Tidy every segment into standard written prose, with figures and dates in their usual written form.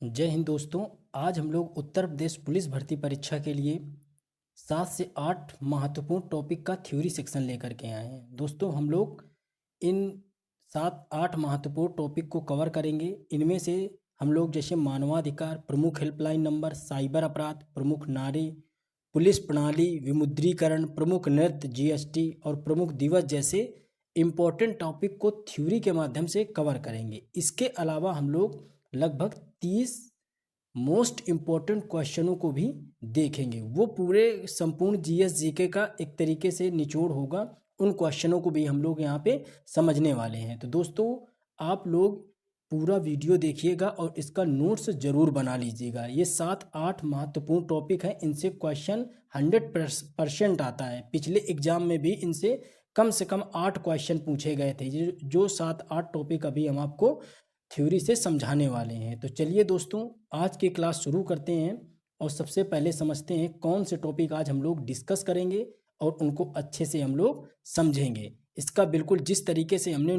जय हिंद दोस्तों। आज हम लोग उत्तर प्रदेश पुलिस भर्ती परीक्षा के लिए 7 से 8 महत्वपूर्ण टॉपिक का थ्योरी सेक्शन लेकर के आए हैं। दोस्तों हम लोग इन 7-8 महत्वपूर्ण टॉपिक को कवर करेंगे। इनमें से हम लोग जैसे मानवाधिकार, प्रमुख हेल्पलाइन नंबर, साइबर अपराध, प्रमुख नारे, पुलिस प्रणाली, विमुद्रीकरण, प्रमुख नृत्य, जीएसटी और प्रमुख दिवस जैसे इम्पोर्टेंट टॉपिक को थ्योरी के माध्यम से कवर करेंगे। इसके अलावा हम लोग लगभग 30 मोस्ट इम्पोर्टेंट क्वेश्चनों को भी देखेंगे। वो पूरे संपूर्ण जीएस जीके का एक तरीके से निचोड़ होगा। उन क्वेश्चनों को भी हम लोग यहाँ पे समझने वाले हैं। तो दोस्तों आप लोग पूरा वीडियो देखिएगा और इसका नोट्स जरूर बना लीजिएगा। ये 7-8 महत्वपूर्ण टॉपिक हैं। इनसे क्वेश्चन 100% आता है। पिछले एग्जाम में भी इनसे कम से कम 8 क्वेश्चन पूछे गए थे। जो 7-8 टॉपिक अभी हम आपको थ्योरी से समझाने वाले हैं। तो चलिए दोस्तों आज की क्लास शुरू करते हैं और सबसे पहले समझते हैं कौन से टॉपिक आज हम लोग डिस्कस करेंगे और उनको अच्छे से हम लोग समझेंगे। इसका बिल्कुल जिस तरीके से हमने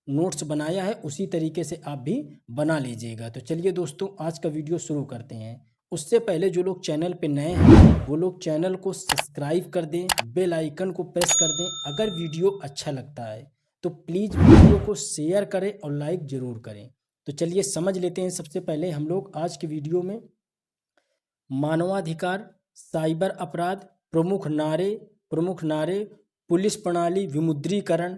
नोट्स बनाया है उसी तरीके से आप भी बना लीजिएगा। तो चलिए दोस्तों आज का वीडियो शुरू करते हैं। उससे पहले जो लोग चैनल पे नए हैं वो लोग चैनल को सब्सक्राइब कर दें, बेल आइकन को प्रेस कर दें। अगर वीडियो अच्छा लगता है तो प्लीज़ वीडियो को शेयर करें और लाइक ज़रूर करें। तो चलिए समझ लेते हैं। सबसे पहले हम लोग आज की वीडियो में मानवाधिकार, साइबर अपराध, प्रमुख नारे, पुलिस प्रणाली, विमुद्रीकरण,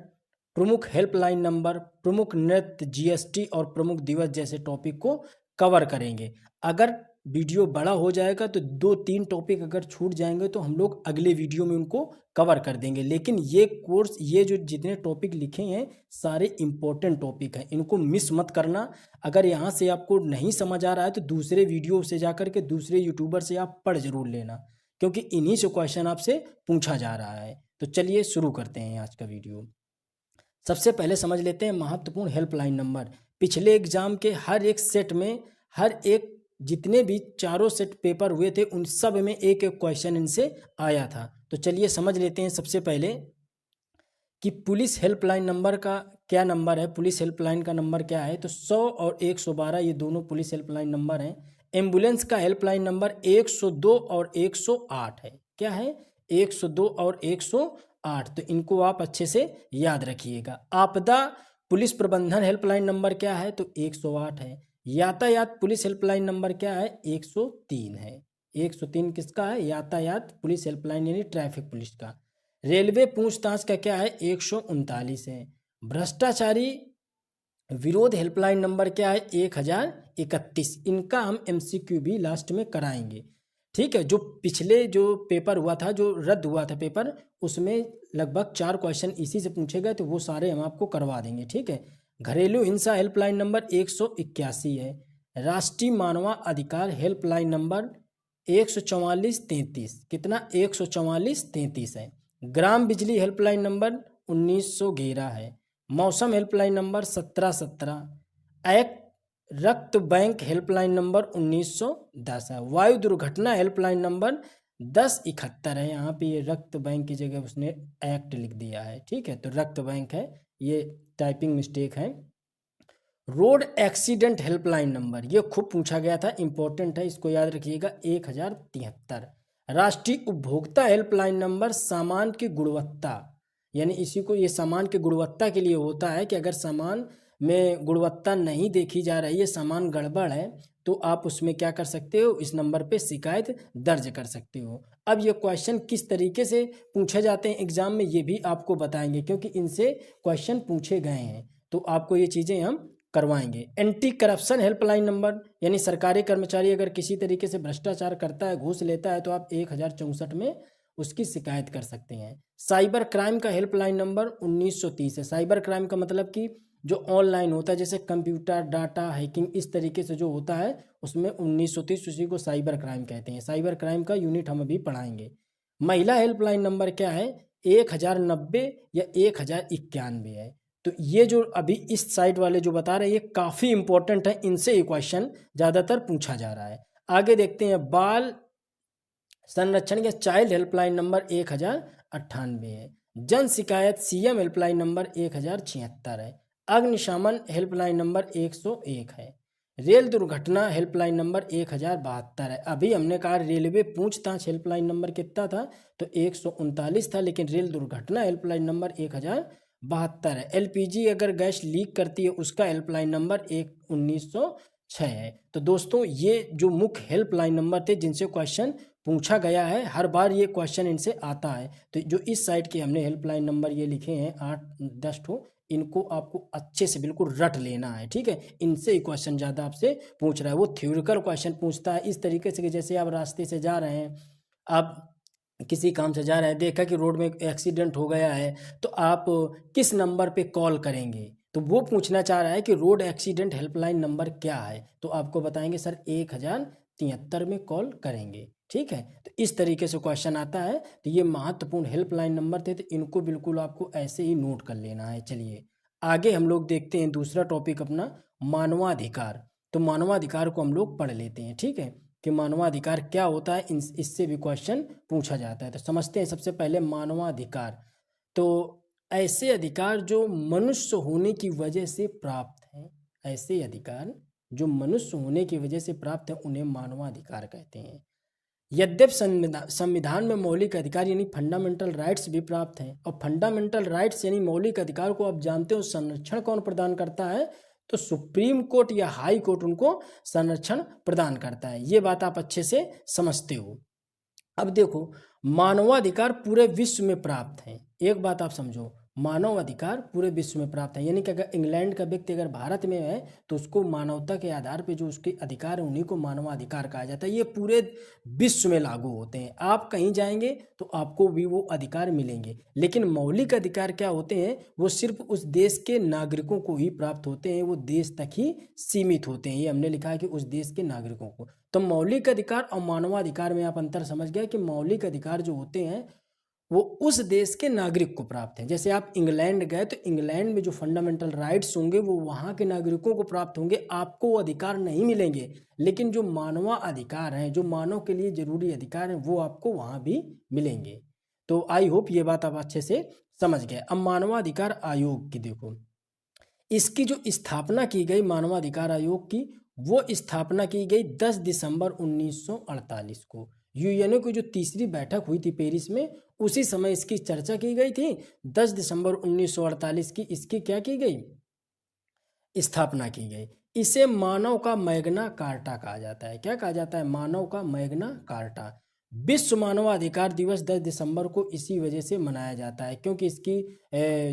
प्रमुख हेल्पलाइन नंबर, प्रमुख नृत्य, जीएसटी और प्रमुख दिवस जैसे टॉपिक को कवर करेंगे। अगर वीडियो बड़ा हो जाएगा तो 2-3 टॉपिक अगर छूट जाएंगे तो हम लोग अगले वीडियो में उनको कवर कर देंगे। लेकिन ये जो जितने टॉपिक लिखे हैं सारे इंपॉर्टेंट टॉपिक हैं, इनको मिस मत करना। अगर यहाँ से आपको नहीं समझ आ रहा है तो दूसरे वीडियो से जाकर के दूसरे यूट्यूबर से आप पढ़ जरूर लेना, क्योंकि इन्हीं से क्वेश्चन आपसे पूछा जा रहा है। तो चलिए शुरू करते हैं आज का वीडियो। सबसे पहले समझ लेते हैं महत्वपूर्ण हेल्पलाइन नंबर। पिछले एग्जाम के हर एक सेट में जितने भी चारों सेट पेपर हुए थे उन सब में एक एक क्वेश्चन इनसे आया था। तो चलिए समझ लेते हैं सबसे पहले कि पुलिस हेल्पलाइन नंबर का क्या नंबर है। पुलिस हेल्पलाइन का नंबर क्या है? तो 100 और 112 ये दोनों पुलिस हेल्पलाइन नंबर हैं। एम्बुलेंस का हेल्पलाइन नंबर 102 और 108 है। क्या है? 102 और 108। तो इनको आप अच्छे से याद रखिएगा। आपदा पुलिस प्रबंधन हेल्पलाइन नंबर क्या है? तो 108 है। यातायात पुलिस हेल्पलाइन नंबर क्या है? 103 है। 103 किसका है? यातायात पुलिस हेल्पलाइन यानी ट्रैफिक पुलिस का। रेलवे पूछताछ का क्या है? 139 है। भ्रष्टाचारी विरोध हेल्पलाइन नंबर क्या है? 1031। इनका हम एमसीक्यू भी लास्ट में कराएंगे। ठीक है। जो पिछले जो पेपर हुआ था, जो रद्द हुआ था पेपर, उसमें लगभग 4 क्वेश्चन इसी से पूछे गए, तो वो सारे हम आपको करवा देंगे। ठीक है। घरेलू हिंसा हेल्पलाइन नंबर 181 है। राष्ट्रीय मानवाधिकार हेल्पलाइन नंबर 14433। कितना? 14433 है। ग्राम बिजली हेल्पलाइन नंबर 1911 है। मौसम हेल्पलाइन नंबर 1717। एक्ट रक्त बैंक हेल्पलाइन नंबर 1910 है। वायु दुर्घटना हेल्पलाइन नंबर 1071 है। यहाँ पे ये रक्त बैंक की जगह उसने एक्ट लिख दिया है। ठीक है। तो रक्त बैंक है, ये टाइपिंग मिस्टेक है। रोड एक्सीडेंट हेल्पलाइन नंबर ये खूब पूछा गया था, इंपॉर्टेंट है, इसको याद रखिएगा, 1073। राष्ट्रीय उपभोक्ता हेल्पलाइन नंबर सामान की गुणवत्ता, यानी इसी को, ये सामान की गुणवत्ता के लिए होता है कि अगर सामान में गुणवत्ता नहीं देखी जा रही है, सामान गड़बड़ है, तो आप उसमें क्या कर सकते हो? इस नंबर पे शिकायत दर्ज कर सकते हो। अब ये क्वेश्चन किस तरीके से पूछे जाते हैं एग्जाम में ये भी आपको बताएंगे, क्योंकि इनसे क्वेश्चन पूछे गए हैं, तो आपको ये चीज़ें हम करवाएंगे। एंटी करप्शन हेल्पलाइन नंबर, यानी सरकारी कर्मचारी अगर किसी तरीके से भ्रष्टाचार करता है, घूस लेता है, तो आप 1064 में उसकी शिकायत कर सकते हैं। साइबर क्राइम का हेल्पलाइन नंबर 1930 है। साइबर क्राइम का मतलब कि जो ऑनलाइन होता है, जैसे कंप्यूटर डाटा हैकिंग, इस तरीके से जो होता है, उसमें 1930 उसी को साइबर क्राइम कहते हैं। साइबर क्राइम का यूनिट हम अभी पढ़ाएंगे। महिला हेल्पलाइन नंबर क्या है? 1090 या 1091 है। तो ये जो अभी इस साइड वाले जो बता रहे हैं, ये काफ़ी इंपॉर्टेंट है, इनसे ये क्वेश्चन ज़्यादातर पूछा जा रहा है। आगे देखते हैं। बाल संरक्षण या चाइल्ड हेल्पलाइन नंबर 1098 है। जन शिकायत सीएम हेल्पलाइन नंबर 1076 है। अग्निशमन हेल्पलाइन नंबर 101 है। रेल दुर्घटना हेल्पलाइन नंबर 1072 है। अभी हमने कहा रेलवे पूछताछ हेल्पलाइन नंबर कितना था, तो 139 था, लेकिन रेल दुर्घटना हेल्पलाइन नंबर 1072 है। एलपीजी अगर गैस लीक करती है उसका हेल्पलाइन नंबर 1906 है। तो दोस्तों ये जो मुख्य हेल्पलाइन नंबर थे जिनसे क्वेश्चन पूछा गया है, हर बार ये क्वेश्चन इनसे आता है। तो जो इस साइड के हमने हेल्पलाइन नंबर ये लिखे हैं 8-10 ठो, इनको आपको अच्छे से बिल्कुल रट लेना है, ठीक है। इनसे ही क्वेश्चन ज़्यादा आपसे पूछ रहा है। वो थ्योरिकल क्वेश्चन पूछता है इस तरीके से कि जैसे आप रास्ते से जा रहे हैं, आप किसी काम से जा रहे हैं, देखा कि रोड में एक्सीडेंट हो गया है, तो आप किस नंबर पे कॉल करेंगे। तो वो पूछना चाह रहा है कि रोड एक्सीडेंट हेल्पलाइन नंबर क्या है, तो आपको बताएंगे सर 1073 में कॉल करेंगे, ठीक है। तो इस तरीके से क्वेश्चन आता है। तो ये महत्वपूर्ण हेल्पलाइन नंबर थे, तो इनको बिल्कुल आपको ऐसे ही नोट कर लेना है। चलिए आगे हम लोग देखते हैं दूसरा टॉपिक अपना, मानवाधिकार। तो मानवाधिकार को हम लोग पढ़ लेते हैं, ठीक है, कि मानवाधिकार क्या होता है, इससे भी क्वेश्चन पूछा जाता है। तो समझते हैं सबसे पहले मानवाधिकार। तो ऐसे अधिकार जो मनुष्य होने की वजह से प्राप्त हैं, ऐसे अधिकार जो मनुष्य होने की वजह से प्राप्त है उन्हें मानवाधिकार कहते हैं। यद्यपि संविधान में मौलिक अधिकार यानी फंडामेंटल राइट्स भी प्राप्त हैं, और फंडामेंटल राइट्स यानी मौलिक अधिकार को आप जानते हो संरक्षण कौन प्रदान करता है, तो सुप्रीम कोर्ट या हाई कोर्ट उनको संरक्षण प्रदान करता है। ये बात आप अच्छे से समझते हो। अब देखो, मानवाधिकार पूरे विश्व में प्राप्त हैं। एक बात आप समझो, मानव अधिकार पूरे विश्व में प्राप्त है, यानी कि अगर इंग्लैंड का व्यक्ति अगर भारत में है तो उसको मानवता के आधार पे जो उसके अधिकार है उन्हीं को मानवाधिकार कहा जाता है। ये पूरे विश्व में लागू होते हैं। आप कहीं जाएंगे तो आपको भी वो अधिकार मिलेंगे, लेकिन मौलिक अधिकार क्या होते हैं, वो सिर्फ उस देश के नागरिकों को ही प्राप्त होते हैं, वो देश तक ही सीमित होते हैं। ये हमने लिखा है कि उस देश के नागरिकों को। तो मौलिक अधिकार और मानवाधिकार में आप अंतर समझ गए कि मौलिक अधिकार जो होते हैं वो उस देश के नागरिक को प्राप्त है। जैसे आप इंग्लैंड गए तो इंग्लैंड में जो फंडामेंटल राइट्स होंगे वो वहाँ के नागरिकों को प्राप्त होंगे, आपको वो अधिकार नहीं मिलेंगे। लेकिन जो मानवा अधिकार हैं, जो मानव के लिए जरूरी अधिकार हैं, वो आपको वहाँ भी मिलेंगे। तो आई होप ये बात आप अच्छे से समझ गए। अब मानवाधिकार आयोग की देखो, इसकी जो स्थापना की गई मानवाधिकार आयोग की, वो स्थापना की गई 10 दिसंबर 1948 को। यूएनओ की जो तीसरी बैठक हुई थी पेरिस में, उसी समय इसकी चर्चा की गई थी। 10 दिसंबर 1948 की इसकी क्या की गई, स्थापना की गई। इसे मानव का मैग्ना कार्टा कहा जाता है। क्या कहा जाता है, मानव का मैग्ना कार्टा। विश्व मानवाधिकार दिवस 10 दिसंबर को इसी वजह से मनाया जाता है, क्योंकि इसकी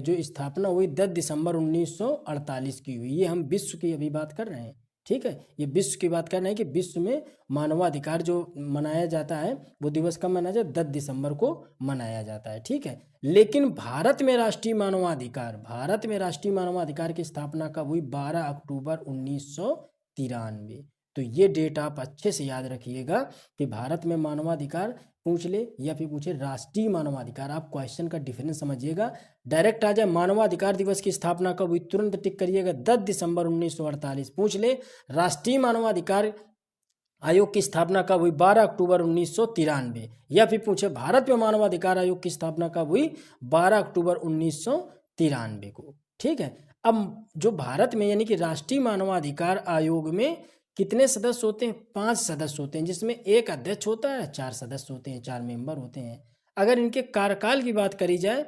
जो स्थापना हुई 10 दिसंबर 1948 की हुई। ये हम विश्व की अभी बात कर रहे हैं, ठीक है, ये विश्व की बात कर रहे हैं कि विश्व में मानवाधिकार जो मनाया जाता है वो दिवस कब मनाया जाता है, 10 दिसंबर को मनाया जाता है, ठीक है। लेकिन भारत में राष्ट्रीय मानवाधिकार की स्थापना कब हुई, 12 अक्टूबर 1993। तो ये डेट आप अच्छे से याद रखिएगा कि भारत में मानवाधिकार पूछ ले या फिर पूछे राष्ट्रीय मानवाधिकार, आप क्वेश्चन का डिफरेंस समझिएगा। डायरेक्ट आ जाए मानवाधिकार दिवस की स्थापना कब हुई, तुरंत टिक करिएगा 10 दिसंबर 1948। पूछ ले राष्ट्रीय मानवाधिकार आयोग की स्थापना कब हुई, 12 अक्टूबर 1993। या फिर पूछे भारत में मानवाधिकार आयोग की स्थापना कब हुई, 12 अक्टूबर 1993 को, ठीक है। अब जो भारत में यानी कि राष्ट्रीय मानवाधिकार आयोग में कितने सदस्य होते हैं, 5 सदस्य होते हैं, जिसमें एक अध्यक्ष होता है, 4 सदस्य होते हैं, 4 मेंबर होते हैं। अगर इनके कार्यकाल की बात करी जाए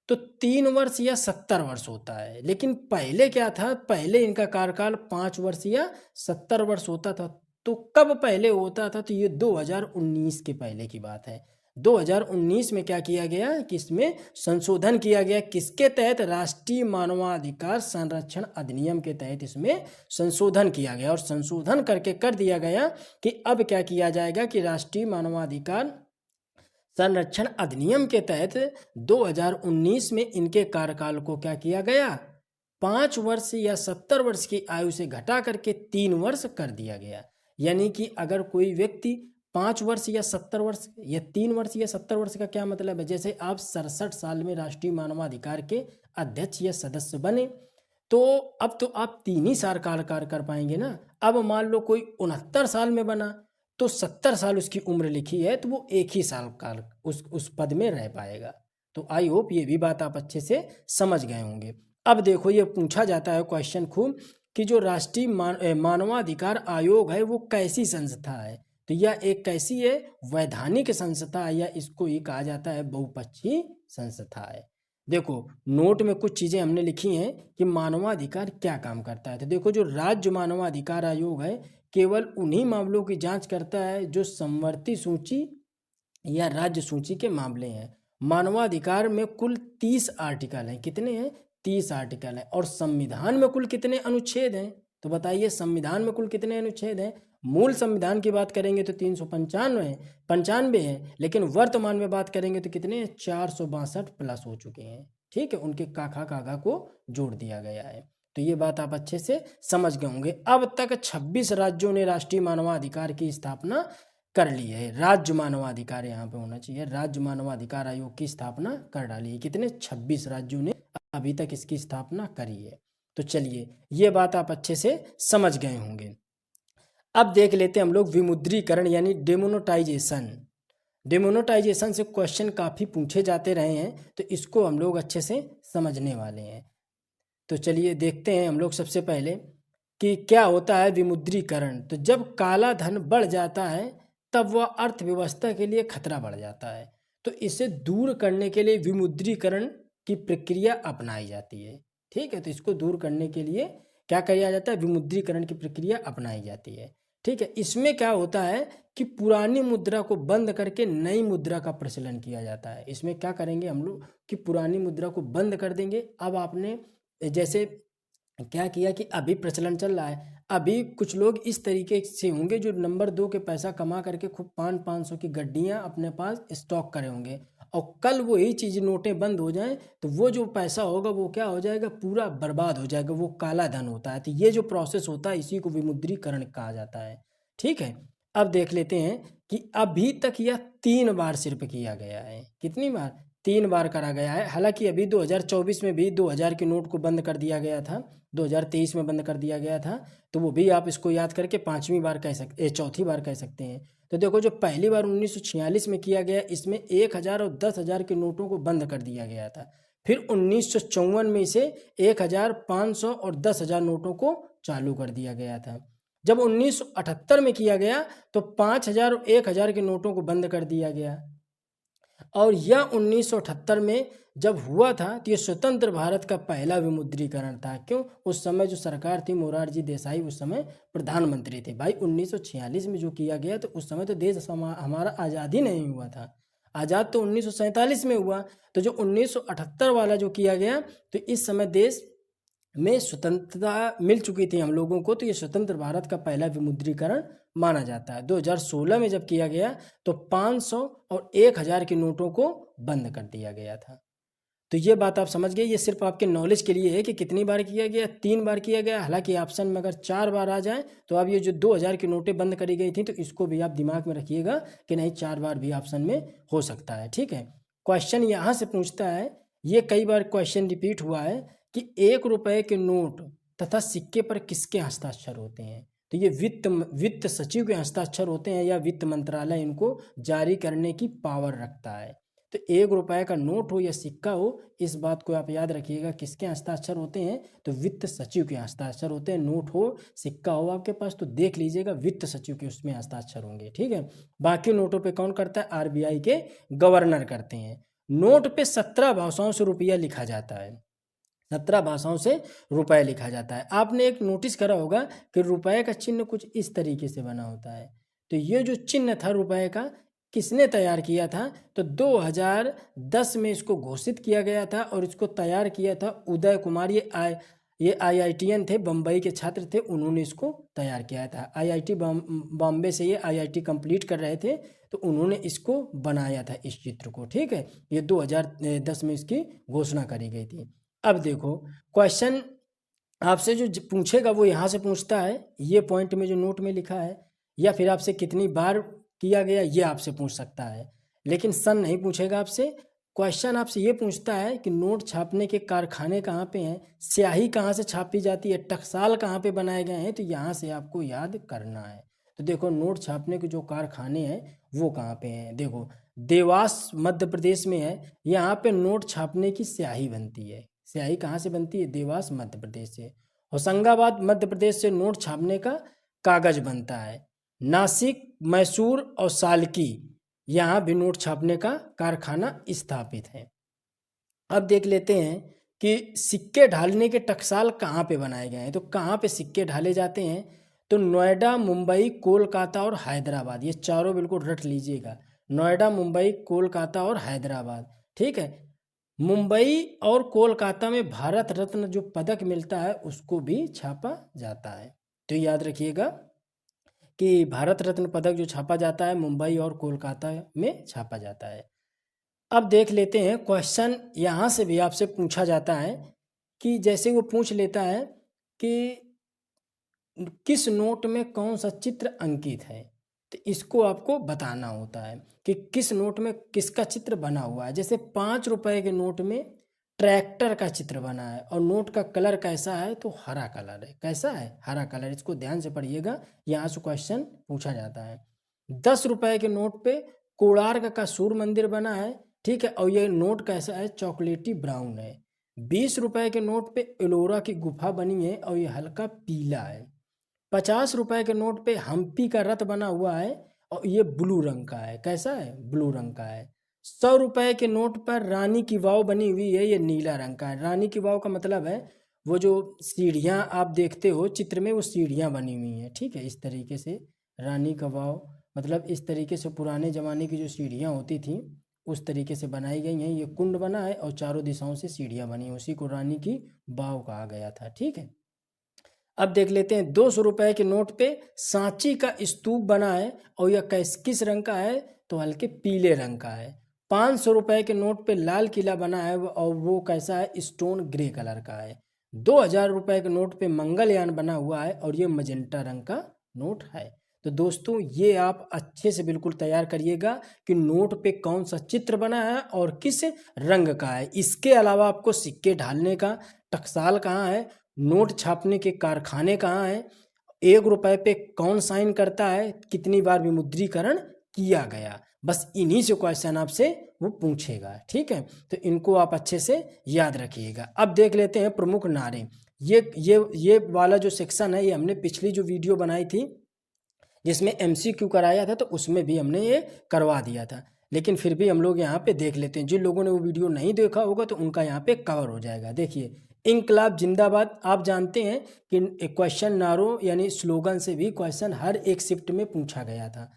तो 3 वर्ष या 70 वर्ष होता है। लेकिन पहले क्या था, पहले इनका कार्यकाल 5 वर्ष या 70 वर्ष होता था। तो कब पहले होता था, तो ये 2019 के पहले की बात है। 2019 में क्या किया गया कि इसमें संशोधन किया गया, किसके तहत, राष्ट्रीय मानवाधिकार संरक्षण अधिनियम के तहत इसमें संशोधन किया गया। और संशोधन करके कर दिया गया कि अब क्या किया जाएगा कि राष्ट्रीय मानवाधिकार संरक्षण अधिनियम के तहत 2019 में इनके कार्यकाल को क्या किया गया, 5 वर्ष या 70 वर्ष की आयु से घटा करके 3 वर्ष कर दिया गया। यानी कि अगर कोई व्यक्ति 5 वर्ष या 70 वर्ष या 3 वर्ष या 70 वर्ष का क्या मतलब है, जैसे आप 67 साल में राष्ट्रीय मानवाधिकार के अध्यक्ष या सदस्य बने, तो अब तो आप 3 ही साल कार्यकाल कर पाएंगे ना। अब मान लो कोई 69 साल में बना तो 70 साल उसकी उम्र लिखी है, तो वो 1 ही साल काल उस पद में रह पाएगा। तो आई होप ये भी बात आप अच्छे से समझ गए होंगे। अब देखो ये पूछा जाता है क्वेश्चन खूब कि जो राष्ट्रीय मानवाधिकार आयोग है वो कैसी संस्था है। तो यह एक कैसी है, वैधानिक संस्था है, या इसको ही कहा जाता है बहुपक्षीय संस्था है। देखो नोट में कुछ चीज़ें हमने लिखी हैं कि मानवाधिकार क्या काम करता है। तो देखो जो राज्य मानवाधिकार आयोग है केवल उन्हीं मामलों की जांच करता है जो समवर्ती सूची या राज्य सूची के मामले हैं। मानवाधिकार में कुल 30 आर्टिकल हैं। कितने हैं? 30 आर्टिकल हैं। और संविधान में कुल कितने अनुच्छेद हैं? तो बताइए संविधान में कुल कितने अनुच्छेद हैं? मूल संविधान की बात करेंगे तो 395 है, लेकिन वर्तमान में बात करेंगे तो कितने हैं? 462 प्लस हो चुके हैं। ठीक है, उनके काखा कागा को जोड़ दिया गया है। तो ये बात आप अच्छे से समझ गए होंगे। अब तक 26 राज्यों ने राष्ट्रीय मानवाधिकार की स्थापना कर ली है। राज्य मानवाधिकार यहाँ पे होना चाहिए, राज्य मानवाधिकार आयोग की स्थापना कर डाली है। कितने? 26 राज्यों ने अभी तक इसकी स्थापना करी है। तो चलिए ये बात आप अच्छे से समझ गए होंगे। अब देख लेते हैं हम लोग विमुद्रीकरण यानी डेमोनेटाइजेशन। डेमोनेटाइजेशन से क्वेश्चन काफ़ी पूछे जाते रहे हैं, तो इसको हम लोग अच्छे से समझने वाले हैं। तो चलिए देखते हैं हम लोग सबसे पहले कि क्या होता है विमुद्रीकरण। तो जब काला धन बढ़ जाता है तब वह अर्थव्यवस्था के लिए खतरा बढ़ जाता है। तो इसे दूर करने के लिए विमुद्रीकरण की प्रक्रिया अपनाई जाती है। ठीक है, तो इसको दूर करने के लिए क्या किया जाता है? विमुद्रीकरण की प्रक्रिया अपनाई जाती है। ठीक है, इसमें क्या होता है कि पुरानी मुद्रा को बंद करके नई मुद्रा का प्रचलन किया जाता है। इसमें क्या करेंगे हम लोग कि पुरानी मुद्रा को बंद कर देंगे। अब आपने जैसे क्या किया कि अभी प्रचलन चल रहा है, अभी कुछ लोग इस तरीके से होंगे जो नंबर 2 के पैसा कमा करके खूब 500 की गड्डियाँ अपने पास स्टॉक करे होंगे, और कल वही चीज़ नोटें बंद हो जाएं तो वो जो पैसा होगा वो क्या हो जाएगा? पूरा बर्बाद हो जाएगा, वो काला धन होता है। तो ये जो प्रोसेस होता है इसी को विमुद्रीकरण कहा जाता है। ठीक है, अब देख लेते हैं कि अभी तक यह 3 बार सिर्फ किया गया है। कितनी बार? 3 बार करा गया है। हालांकि अभी 2024 में भी 2000 के नोट को बंद कर दिया गया था, 2023 में बंद कर दिया गया था, तो वो भी आप इसको याद करके चौथी बार कह सकते हैं। तो देखो जो पहली बार 1946 में किया गया, इसमें 1000 और 10,000 के नोटों को बंद कर दिया गया था। फिर 1954 में इसे 1000, 500 और 10,000 नोटों को चालू कर दिया गया था। जब 1978 में किया गया तो 5000 और 1000 के नोटों को बंद कर दिया गया। और यह 1978 में जब हुआ था तो ये स्वतंत्र भारत का पहला विमुद्रीकरण था। क्यों? उस समय जो सरकार थी मोरारजी देसाई उस समय प्रधानमंत्री थे। भाई 1946 में जो किया गया तो उस समय तो देश हमारा आज़ाद ही नहीं हुआ था। आज़ाद तो 1947 में हुआ। तो जो 1978 वाला जो किया गया तो इस समय देश में स्वतंत्रता मिल चुकी थी हम लोगों को, तो ये स्वतंत्र भारत का पहला विमुद्रीकरण माना जाता है। 2016 में जब किया गया तो 500 और 1000 के नोटों को बंद कर दिया गया था। तो ये बात आप समझ गए। ये सिर्फ आपके नॉलेज के लिए है कि कितनी बार किया गया? 3 बार किया गया। हालांकि ऑप्शन में अगर 4 बार आ जाए तो अब ये जो 2000 की नोटें बंद करी गई थी तो इसको भी आप दिमाग में रखिएगा कि नहीं 4 बार भी ऑप्शन में हो सकता है। ठीक है, क्वेश्चन यहाँ से पूछता है, ये कई बार क्वेश्चन रिपीट हुआ है कि 1 रुपए के नोट तथा सिक्के पर किसके हस्ताक्षर होते हैं? तो ये वित्त सचिव के हस्ताक्षर होते हैं या वित्त मंत्रालय इनको जारी करने की पावर रखता है। तो 1 रुपए का नोट हो या सिक्का हो, इस बात को आप याद रखिएगा किसके हस्ताक्षर होते हैं? तो वित्त सचिव के हस्ताक्षर होते हैं। नोट हो सिक्का हो आपके पास तो देख लीजिएगा वित्त सचिव के उसमें हस्ताक्षर होंगे। ठीक है, बाकी नोटों पे कौन करता है? आरबीआई के गवर्नर करते हैं। नोट पे 17 भाषाओं से रुपया लिखा जाता है। 17 भाषाओं से रुपए लिखा जाता है। आपने एक नोटिस करा होगा कि रुपए का चिन्ह कुछ इस तरीके से बना होता है। तो ये जो चिन्ह था रुपए का किसने तैयार किया था? तो 2010 में इसको घोषित किया गया था और इसको तैयार किया था उदय कुमार। ये आईआईटीएन थे, बम्बई के छात्र थे, उन्होंने इसको तैयार किया था। आईआईटी बॉम्बे से ये आईआईटी कंप्लीट कर रहे थे तो उन्होंने इसको बनाया था इस चित्र को। ठीक है, ये 2010 में इसकी घोषणा करी गई थी। अब देखो क्वेश्चन आपसे जो पूछेगा वो यहाँ से पूछता है, ये पॉइंट में जो नोट में लिखा है, या फिर आपसे कितनी बार किया गया ये आपसे पूछ सकता है, लेकिन सन नहीं पूछेगा आपसे। क्वेश्चन आपसे ये पूछता है कि नोट छापने के कारखाने कहाँ पे हैं, स्याही कहाँ से छापी जाती है, टकसाल कहाँ पे बनाए गए हैं, तो यहाँ से आपको याद करना है। तो देखो नोट छापने के जो कारखाने हैं वो कहाँ पे हैं? देखो देवास मध्य प्रदेश में है, यहाँ पे नोट छापने की स्याही बनती है। स्याही कहाँ से बनती है? देवास मध्य प्रदेश से। होशंगाबाद मध्य प्रदेश से नोट छापने का कागज बनता है। नासिक, मैसूर और सालकी यहाँ भी नोट छापने का कारखाना स्थापित है। अब देख लेते हैं कि सिक्के ढालने के टकसाल कहाँ पे बनाए गए हैं। तो कहाँ पे सिक्के ढाले जाते हैं, तो नोएडा, मुंबई, कोलकाता और हैदराबाद, ये चारों बिल्कुल रट लीजिएगा। नोएडा, मुंबई, कोलकाता और हैदराबाद, ठीक है। मुंबई और कोलकाता में भारत रत्न जो पदक मिलता है उसको भी छापा जाता है। तो याद रखिएगा कि भारत रत्न पदक जो छापा जाता है मुंबई और कोलकाता में छापा जाता है। अब देख लेते हैं क्वेश्चन यहाँ से भी आपसे पूछा जाता है कि जैसे वो पूछ लेता है कि किस नोट में कौन सा चित्र अंकित है, तो इसको आपको बताना होता है कि किस नोट में किसका चित्र बना हुआ है। जैसे 5 रुपए के नोट में ट्रैक्टर का चित्र बना है और नोट का कलर कैसा है, तो हरा कलर है। कैसा है? हरा कलर। इसको ध्यान से पढ़िएगा, यहाँ से क्वेश्चन पूछा जाता है। 10 रुपए के नोट पे कोणार्क का सूर्य मंदिर बना है, ठीक है, और ये नोट कैसा है? चॉकलेटी ब्राउन है। 20 रुपए के नोट पे एलोरा की गुफा बनी है और ये हल्का पीला है। 50 रुपए के नोट पे हम्पी का रथ बना हुआ है और ये ब्लू रंग का है। कैसा है? ब्लू रंग का है। 100 रुपए के नोट पर रानी की वाव बनी हुई है, ये नीला रंग का है। रानी की वाव का मतलब है वो जो सीढ़ियाँ आप देखते हो चित्र में, वो सीढ़ियाँ बनी हुई हैं, ठीक है। इस तरीके से रानी का वाव मतलब इस तरीके से पुराने ज़माने की जो सीढ़ियाँ होती थी उस तरीके से बनाई गई हैं। ये कुंड बना है और चारों दिशाओं से सीढ़ियाँ बनी, उसी को रानी की वाव कहा गया था, ठीक है। अब देख लेते हैं 200 रुपए के नोट पे सांची का स्तूप बना है और यह किस रंग का है, तो हल्के पीले रंग का है। 500 रुपए के नोट पे लाल किला बना है और वो कैसा है? स्टोन ग्रे कलर का है। 2000 रुपए के नोट पे मंगलयान बना हुआ है और ये मजेंटा रंग का नोट है। तो दोस्तों ये आप अच्छे से बिल्कुल तैयार करिएगा कि नोट पे कौन सा चित्र बना है और किस रंग का है। इसके अलावा आपको सिक्के ढालने का टकसाल कहाँ है, नोट छापने के कारखाने कहाँ हैं, 1 रुपए पे कौन साइन करता है, कितनी बार विमुद्रीकरण किया गया, बस इन्हीं से क्वेश्चन आपसे वो पूछेगा, ठीक है। तो इनको आप अच्छे से याद रखिएगा। अब देख लेते हैं प्रमुख नारे। ये वाला जो सेक्शन है ये हमने पिछली जो वीडियो बनाई थी जिसमें MCQ कराया था तो उसमें भी हमने ये करवा दिया था, लेकिन फिर भी हम लोग यहाँ पे देख लेते हैं। जिन लोगों ने वो वीडियो नहीं देखा होगा तो उनका यहाँ पे कवर हो जाएगा। देखिए, इंकलाब जिंदाबाद, आप जानते हैं कि क्वेश्चन नारों यानी स्लोगन से भी क्वेश्चन हर एक शिफ्ट में पूछा गया था।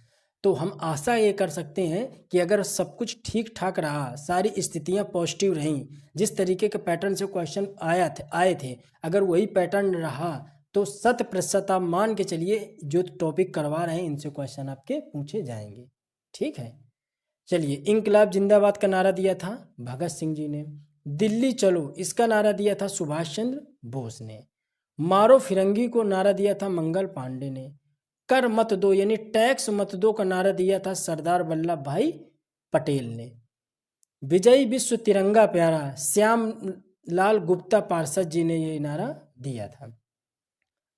तो हम आशा ये कर सकते हैं कि अगर सब कुछ ठीक ठाक रहा, सारी स्थितियां पॉजिटिव रहीं, जिस तरीके के पैटर्न से क्वेश्चन आए थे, अगर वही पैटर्न रहा तो 100% आप मान के चलिए जो टॉपिक करवा रहे हैं इनसे क्वेश्चन आपके पूछे जाएंगे, ठीक है। चलिए, इंकलाब जिंदाबाद का नारा दिया था भगत सिंह जी ने। दिल्ली चलो इसका नारा दिया था सुभाष चंद्र बोस ने। मारो फिरंगी को नारा दिया था मंगल पांडे ने। कर मत दो यानी टैक्स मत दो का नारा दिया था सरदार वल्लभ भाई पटेल ने। विजयी विश्व तिरंगा प्यारा श्याम लाल गुप्ता पार्षद जी ने ये नारा दिया था।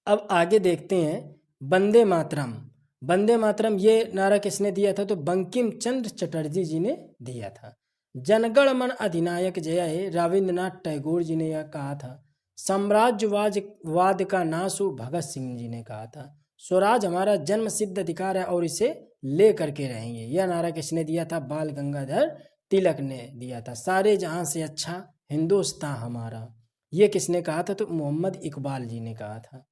अब आगे देखते हैं वंदे मातरम। वंदे मातरम ये नारा किसने दिया था, तो बंकिम चंद्र चटर्जी जी ने दिया था। जनगण मन अधिनायक जय है रविंद्रनाथ टैगोर जी ने यह कहा था। साम्राज्यवाद का नाश हो भगत सिंह जी ने कहा था। स्वराज हमारा जन्म सिद्ध अधिकार है और इसे ले करके रहेंगे, यह नारा किसने दिया था, बाल गंगाधर तिलक ने दिया था। सारे जहां से अच्छा हिंदुस्तान हमारा, ये किसने कहा था, तो मोहम्मद इकबाल जी ने कहा था।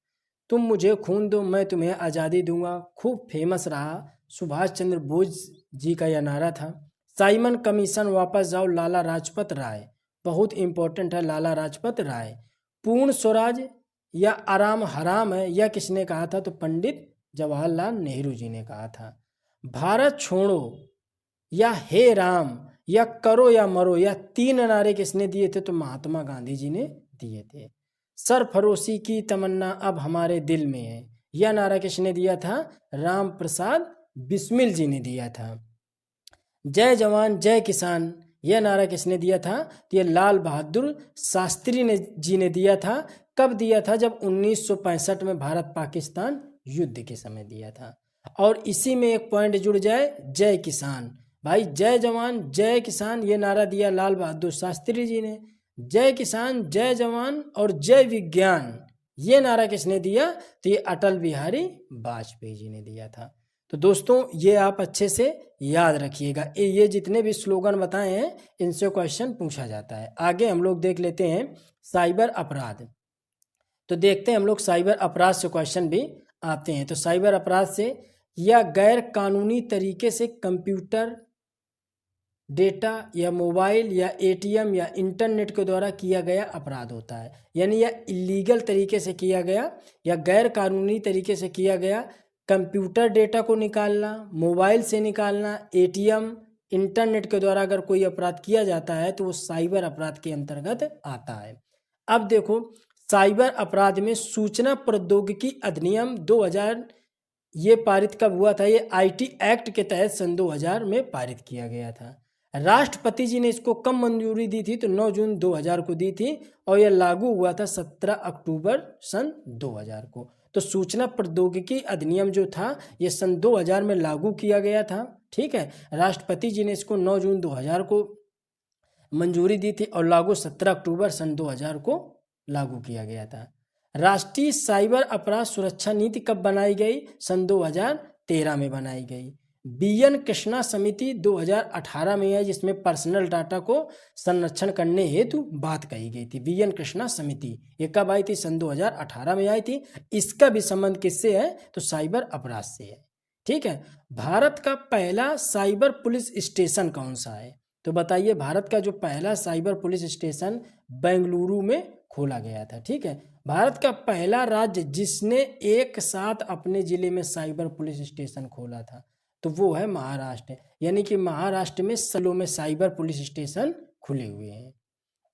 तुम मुझे खून दो मैं तुम्हें आज़ादी दूंगा, खूब फेमस रहा, सुभाष चंद्र बोस जी का यह नारा था। साइमन कमीशन वापस जाओ लाला लाजपत राय, बहुत इंपॉर्टेंट है लाला लाजपत राय। पूर्ण स्वराज या आराम हराम है, यह किसने कहा था, तो पंडित जवाहरलाल नेहरू जी ने कहा था। भारत छोड़ो या हे राम या करो या मरो, यह 3 नारे किसने दिए थे, तो महात्मा गांधी जी ने दिए थे। सरफरोशी की तमन्ना अब हमारे दिल में है, यह नारा किसने दिया था, राम प्रसाद बिस्मिल जी ने दिया था। जय जवान जय किसान, यह नारा किसने दिया था, तो यह लाल बहादुर शास्त्री जी ने दिया था। कब दिया था, जब 1965 में भारत पाकिस्तान युद्ध के समय दिया था। और इसी में एक पॉइंट जुड़ जाए, जय किसान, भाई जय जवान जय किसान ये नारा दिया लाल बहादुर शास्त्री जी ने। जय किसान जय जवान और जय विज्ञान ये नारा किसने दिया? तो ये अटल बिहारी वाजपेयी जी ने दिया था। तो दोस्तों ये आप अच्छे से याद रखिएगा, ये जितने भी स्लोगन बताए हैं इनसे क्वेश्चन पूछा जाता है। आगे हम लोग देख लेते हैं साइबर अपराध। तो देखते हैं हम लोग साइबर अपराध से क्वेश्चन भी आते हैं। तो साइबर अपराध से या गैर कानूनी तरीके से कंप्यूटर डेटा या मोबाइल या एटीएम या इंटरनेट के द्वारा किया गया अपराध होता है। यानी यह इलीगल तरीके से किया गया या गैर कानूनी तरीके से किया गया कंप्यूटर डेटा को निकालना, मोबाइल से निकालना, एटीएम, इंटरनेट के द्वारा अगर कोई अपराध किया जाता है तो वो साइबर अपराध के अंतर्गत आता है। अब देखो साइबर अपराध में सूचना प्रौद्योगिकी अधिनियम 2000 ये पारित कब हुआ था? ये आईटी एक्ट के तहत सन 2000 में पारित किया गया था। राष्ट्रपति जी ने इसको कब मंजूरी दी थी? तो 9 जून 2000 को दी थी और यह लागू हुआ था 17 अक्टूबर सन 2000 को। तो सूचना प्रौद्योगिकी अधिनियम जो था ये सन 2000 में लागू किया गया था। ठीक है, राष्ट्रपति जी ने इसको 9 जून 2000 को मंजूरी दी थी और लागू 17 अक्टूबर सन 2000 को लागू किया गया था। राष्ट्रीय साइबर अपराध सुरक्षा नीति कब बनाई गई? सन 2013 में बनाई गई। बीएन कृष्णा समिति 2018 में है जिसमें पर्सनल डाटा को संरक्षण करने हेतु बात कही गई थी। बीएन कृष्णा समिति ये कब आई थी? सन 2018 में आई थी। इसका भी संबंध किससे है? तो साइबर अपराध से है। ठीक है, भारत का पहला साइबर पुलिस स्टेशन कौन सा है? तो बताइए, भारत का जो पहला साइबर पुलिस स्टेशन बेंगलुरु में खोला गया था। ठीक है, भारत का पहला राज्य जिसने एक साथ अपने जिले में साइबर पुलिस स्टेशन खोला था तो वो है महाराष्ट्र। यानी कि महाराष्ट्र में जिलों में साइबर पुलिस स्टेशन खुले हुए हैं।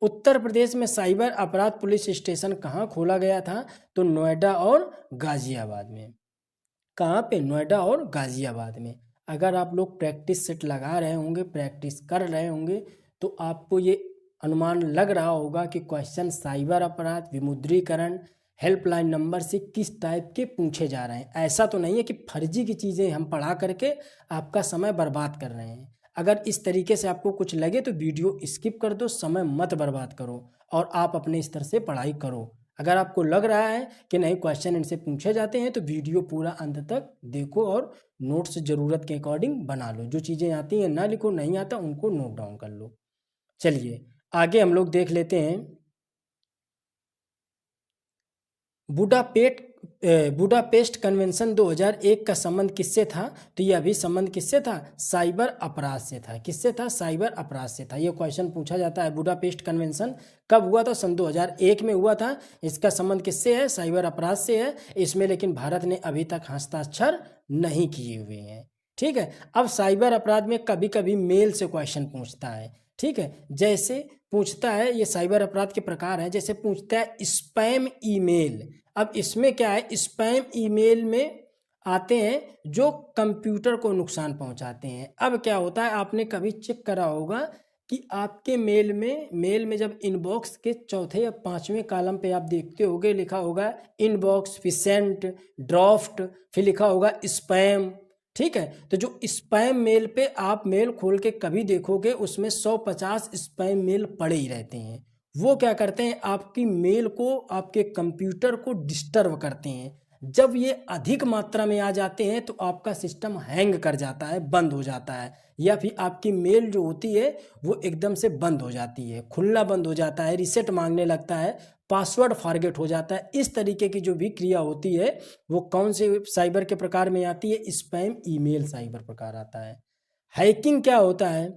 उत्तर प्रदेश में साइबर अपराध पुलिस स्टेशन कहाँ खोला गया था? तो नोएडा और गाजियाबाद में। कहाँ पे? नोएडा और गाजियाबाद में। अगर आप लोग प्रैक्टिस सेट लगा रहे होंगे, प्रैक्टिस कर रहे होंगे तो आपको ये अनुमान लग रहा होगा कि क्वेश्चन साइबर अपराध, विमुद्रीकरण, हेल्पलाइन नंबर से किस टाइप के पूछे जा रहे हैं। ऐसा तो नहीं है कि फर्जी की चीज़ें हम पढ़ा करके आपका समय बर्बाद कर रहे हैं। अगर इस तरीके से आपको कुछ लगे तो वीडियो स्किप कर दो, समय मत बर्बाद करो और आप अपने स्तर से पढ़ाई करो। अगर आपको लग रहा है कि नहीं क्वेश्चन इनसे पूछे जाते हैं तो वीडियो पूरा अंत तक देखो और नोट्स ज़रूरत के अकॉर्डिंग बना लो। जो चीज़ें आती हैं ना लिखो, नहीं आता उनको नोट डाउन कर लो। चलिए आगे हम लोग देख लेते हैं बुडापेस्ट कन्वेंशन 2001 का संबंध किससे था? तो यह भी संबंध किससे था? साइबर अपराध से था। किससे था? साइबर अपराध से था। यह क्वेश्चन पूछा जाता है बुडापेस्ट कन्वेंशन कब हुआ था? सन 2001 में हुआ था। इसका संबंध किससे है? साइबर अपराध से है। इसमें लेकिन भारत ने अभी तक हस्ताक्षर नहीं किए हुए हैं। ठीक है, अब साइबर अपराध में कभी कभी मेल से क्वेश्चन पूछता है। ठीक है, जैसे पूछता है, ये साइबर अपराध के प्रकार है। जैसे पूछता है स्पैम ईमेल। अब इसमें क्या है? स्पैम ईमेल में आते हैं जो कंप्यूटर को नुकसान पहुंचाते हैं। अब क्या होता है, आपने कभी चेक करा होगा कि आपके मेल में जब इनबॉक्स के चौथे या पांचवें कॉलम पे आप देखते होगे लिखा होगा इनबॉक्स, फिर सेंट, ड्राफ्ट, फिर लिखा होगा स्पैम। ठीक है, तो जो स्पैम मेल पे आप मेल खोल के कभी देखोगे उसमें 150 स्पैम मेल पड़े ही रहते हैं। वो क्या करते हैं? आपकी मेल को, आपके कंप्यूटर को डिस्टर्ब करते हैं। जब ये अधिक मात्रा में आ जाते हैं तो आपका सिस्टम हैंग कर जाता है, बंद हो जाता है, या फिर आपकी मेल जो होती है वो एकदम से बंद हो जाती है, खुलना बंद हो जाता है, रीसेट मांगने लगता है, पासवर्ड फॉरगेट हो जाता है। इस तरीके की जो भी क्रिया होती है वो कौन से साइबर के प्रकार में आती है? स्पैम ईमेल साइबर प्रकार आता है। हैकिंग क्या होता है?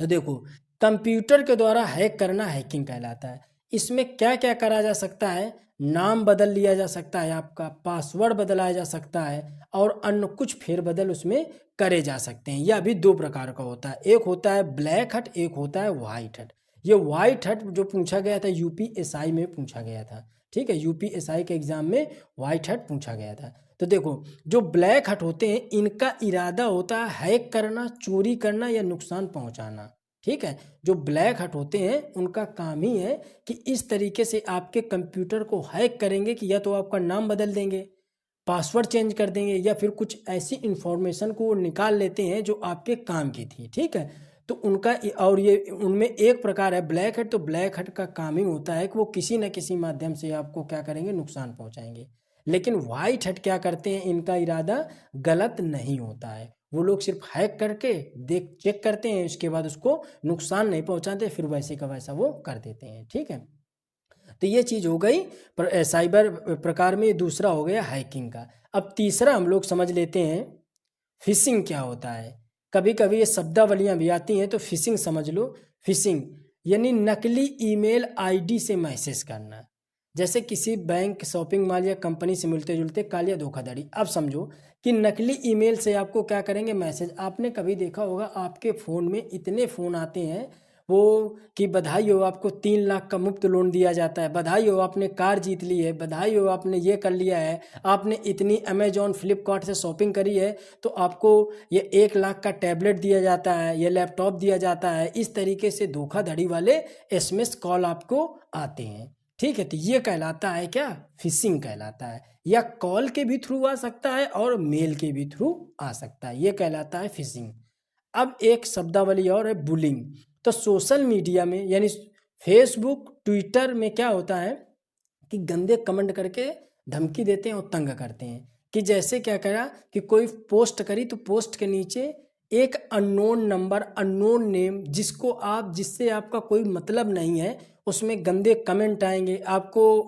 तो देखो, कंप्यूटर के द्वारा हैक करना हैकिंग कहलाता है। इसमें क्या क्या करा जा सकता है? नाम बदल लिया जा सकता है, आपका पासवर्ड बदलाया जा सकता है और अन्य कुछ फेरबदल उसमें करे जा सकते हैं। यह भी दो प्रकार का होता है, एक होता है ब्लैक हट, एक होता है वाइट हट। ये वाइट हट जो पूछा गया था यूपीएसआई में पूछा गया था। ठीक है, यूपीएसआई के एग्जाम में वाइट हट पूछा गया था। तो देखो, जो ब्लैक हट होते हैं इनका इरादा होता है हैक करना, चोरी करना या नुकसान पहुंचाना। ठीक है, जो ब्लैक हट होते हैं उनका काम ही है कि इस तरीके से आपके कंप्यूटर को हैक करेंगे कि या तो आपका नाम बदल देंगे, पासवर्ड चेंज कर देंगे, या फिर कुछ ऐसी इंफॉर्मेशन को निकाल लेते हैं जो आपके काम की थी। ठीक है, तो उनका और ये उनमें एक प्रकार है ब्लैक हेड। तो ब्लैक हेड का काम ही होता है कि वो किसी न किसी माध्यम से आपको क्या करेंगे, नुकसान पहुंचाएंगे। लेकिन वाइट हेड क्या करते हैं, इनका इरादा गलत नहीं होता है, वो लोग सिर्फ हैक करके देख चेक करते हैं, उसके बाद उसको नुकसान नहीं पहुंचाते, फिर वैसे का वैसा वो कर देते हैं। ठीक है, तो ये चीज़ हो गई साइबर प्रकार में। दूसरा हो गया हैकिंग का। अब तीसरा हम लोग समझ लेते हैं फिशिंग क्या होता है। कभी कभी ये शब्दावलियाँ भी आती हैं, तो फिशिंग समझ लो। फिशिंग यानी नकली ईमेल आईडी से मैसेज करना, जैसे किसी बैंक, शॉपिंग मॉल या कंपनी से मिलते जुलते कॉल या धोखाधड़ी। अब समझो कि नकली ईमेल से आपको क्या करेंगे, मैसेज। आपने कभी देखा होगा आपके फ़ोन में इतने फ़ोन आते हैं वो कि बधाई हो, आपको 3 लाख का मुफ्त लोन दिया जाता है, बधाई हो आपने कार जीत ली है, बधाई हो आपने ये कर लिया है, आपने इतनी अमेजॉन फ्लिपकार्ट से शॉपिंग करी है तो आपको ये 1 लाख का टैबलेट दिया जाता है, ये लैपटॉप दिया जाता है। इस तरीके से धोखाधड़ी वाले एसएमएस कॉल आपको आते हैं। ठीक है, तो ये कहलाता है क्या, फिशिंग कहलाता है। या कॉल के भी थ्रू आ सकता है और मेल के भी थ्रू आ सकता है, ये कहलाता है फिशिंग। अब एक शब्दावली और है बुलिंग। तो सोशल मीडिया में यानी फेसबुक, ट्विटर में क्या होता है कि गंदे कमेंट करके धमकी देते हैं और तंग करते हैं। कि जैसे क्या करा कि कोई पोस्ट करी तो पोस्ट के नीचे एक अननोन नंबर, अननोन नेम, जिससे आपका कोई मतलब नहीं है, उसमें गंदे कमेंट आएंगे, आपको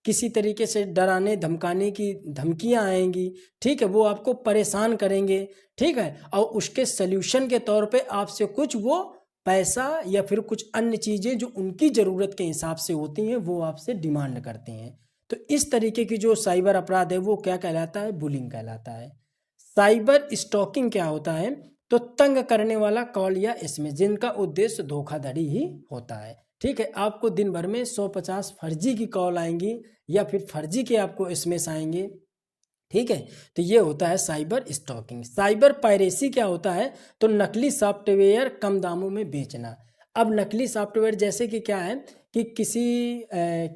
किसी तरीके से डराने धमकाने की धमकियां आएंगी। ठीक है, वो आपको परेशान करेंगे। ठीक है, और उसके सल्यूशन के तौर पे आपसे कुछ वो पैसा या फिर कुछ अन्य चीज़ें जो उनकी ज़रूरत के हिसाब से होती हैं वो आपसे डिमांड करते हैं। तो इस तरीके की जो साइबर अपराध है वो क्या कहलाता है, बुलिंग कहलाता है। साइबर स्टॉकिंग क्या होता है, तो तंग करने वाला कॉल या एसएमएस जिनका उद्देश्य धोखाधड़ी ही होता है। ठीक है, आपको दिन भर में 150 फर्जी की कॉल आएंगी या फिर फर्जी के आपको एसएमएस आएंगे। ठीक है, तो ये होता है साइबर स्टॉकिंग। साइबर पायरेसी क्या होता है, तो नकली सॉफ्टवेयर कम दामों में बेचना। अब नकली सॉफ्टवेयर जैसे कि क्या है कि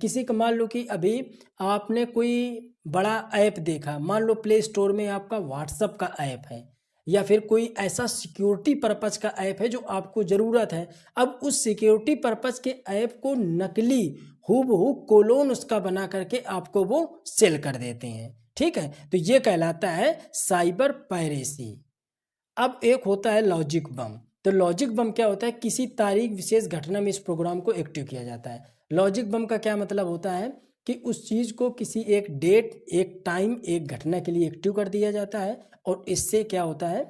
किसी का मान लो कि अभी आपने कोई बड़ा ऐप देखा, मान लो प्ले स्टोर में आपका व्हाट्सअप का ऐप है या फिर कोई ऐसा सिक्योरिटी पर्पज का ऐप है जो आपको ज़रूरत है। अब उस सिक्योरिटी पर्पज के ऐप को नकली हूबहू कोलोन उसका बना करके आपको वो सेल कर देते हैं। ठीक है, तो ये कहलाता है साइबर पायरेसी। अब एक होता है लॉजिक बम। तो लॉजिक बम क्या होता है, किसी तारीख विशेष घटना में इस प्रोग्राम को एक्टिव किया जाता है। लॉजिक बम का क्या मतलब होता है कि उस चीज़ को किसी एक डेट, एक टाइम, एक घटना के लिए एक्टिव कर दिया जाता है। और इससे क्या होता है,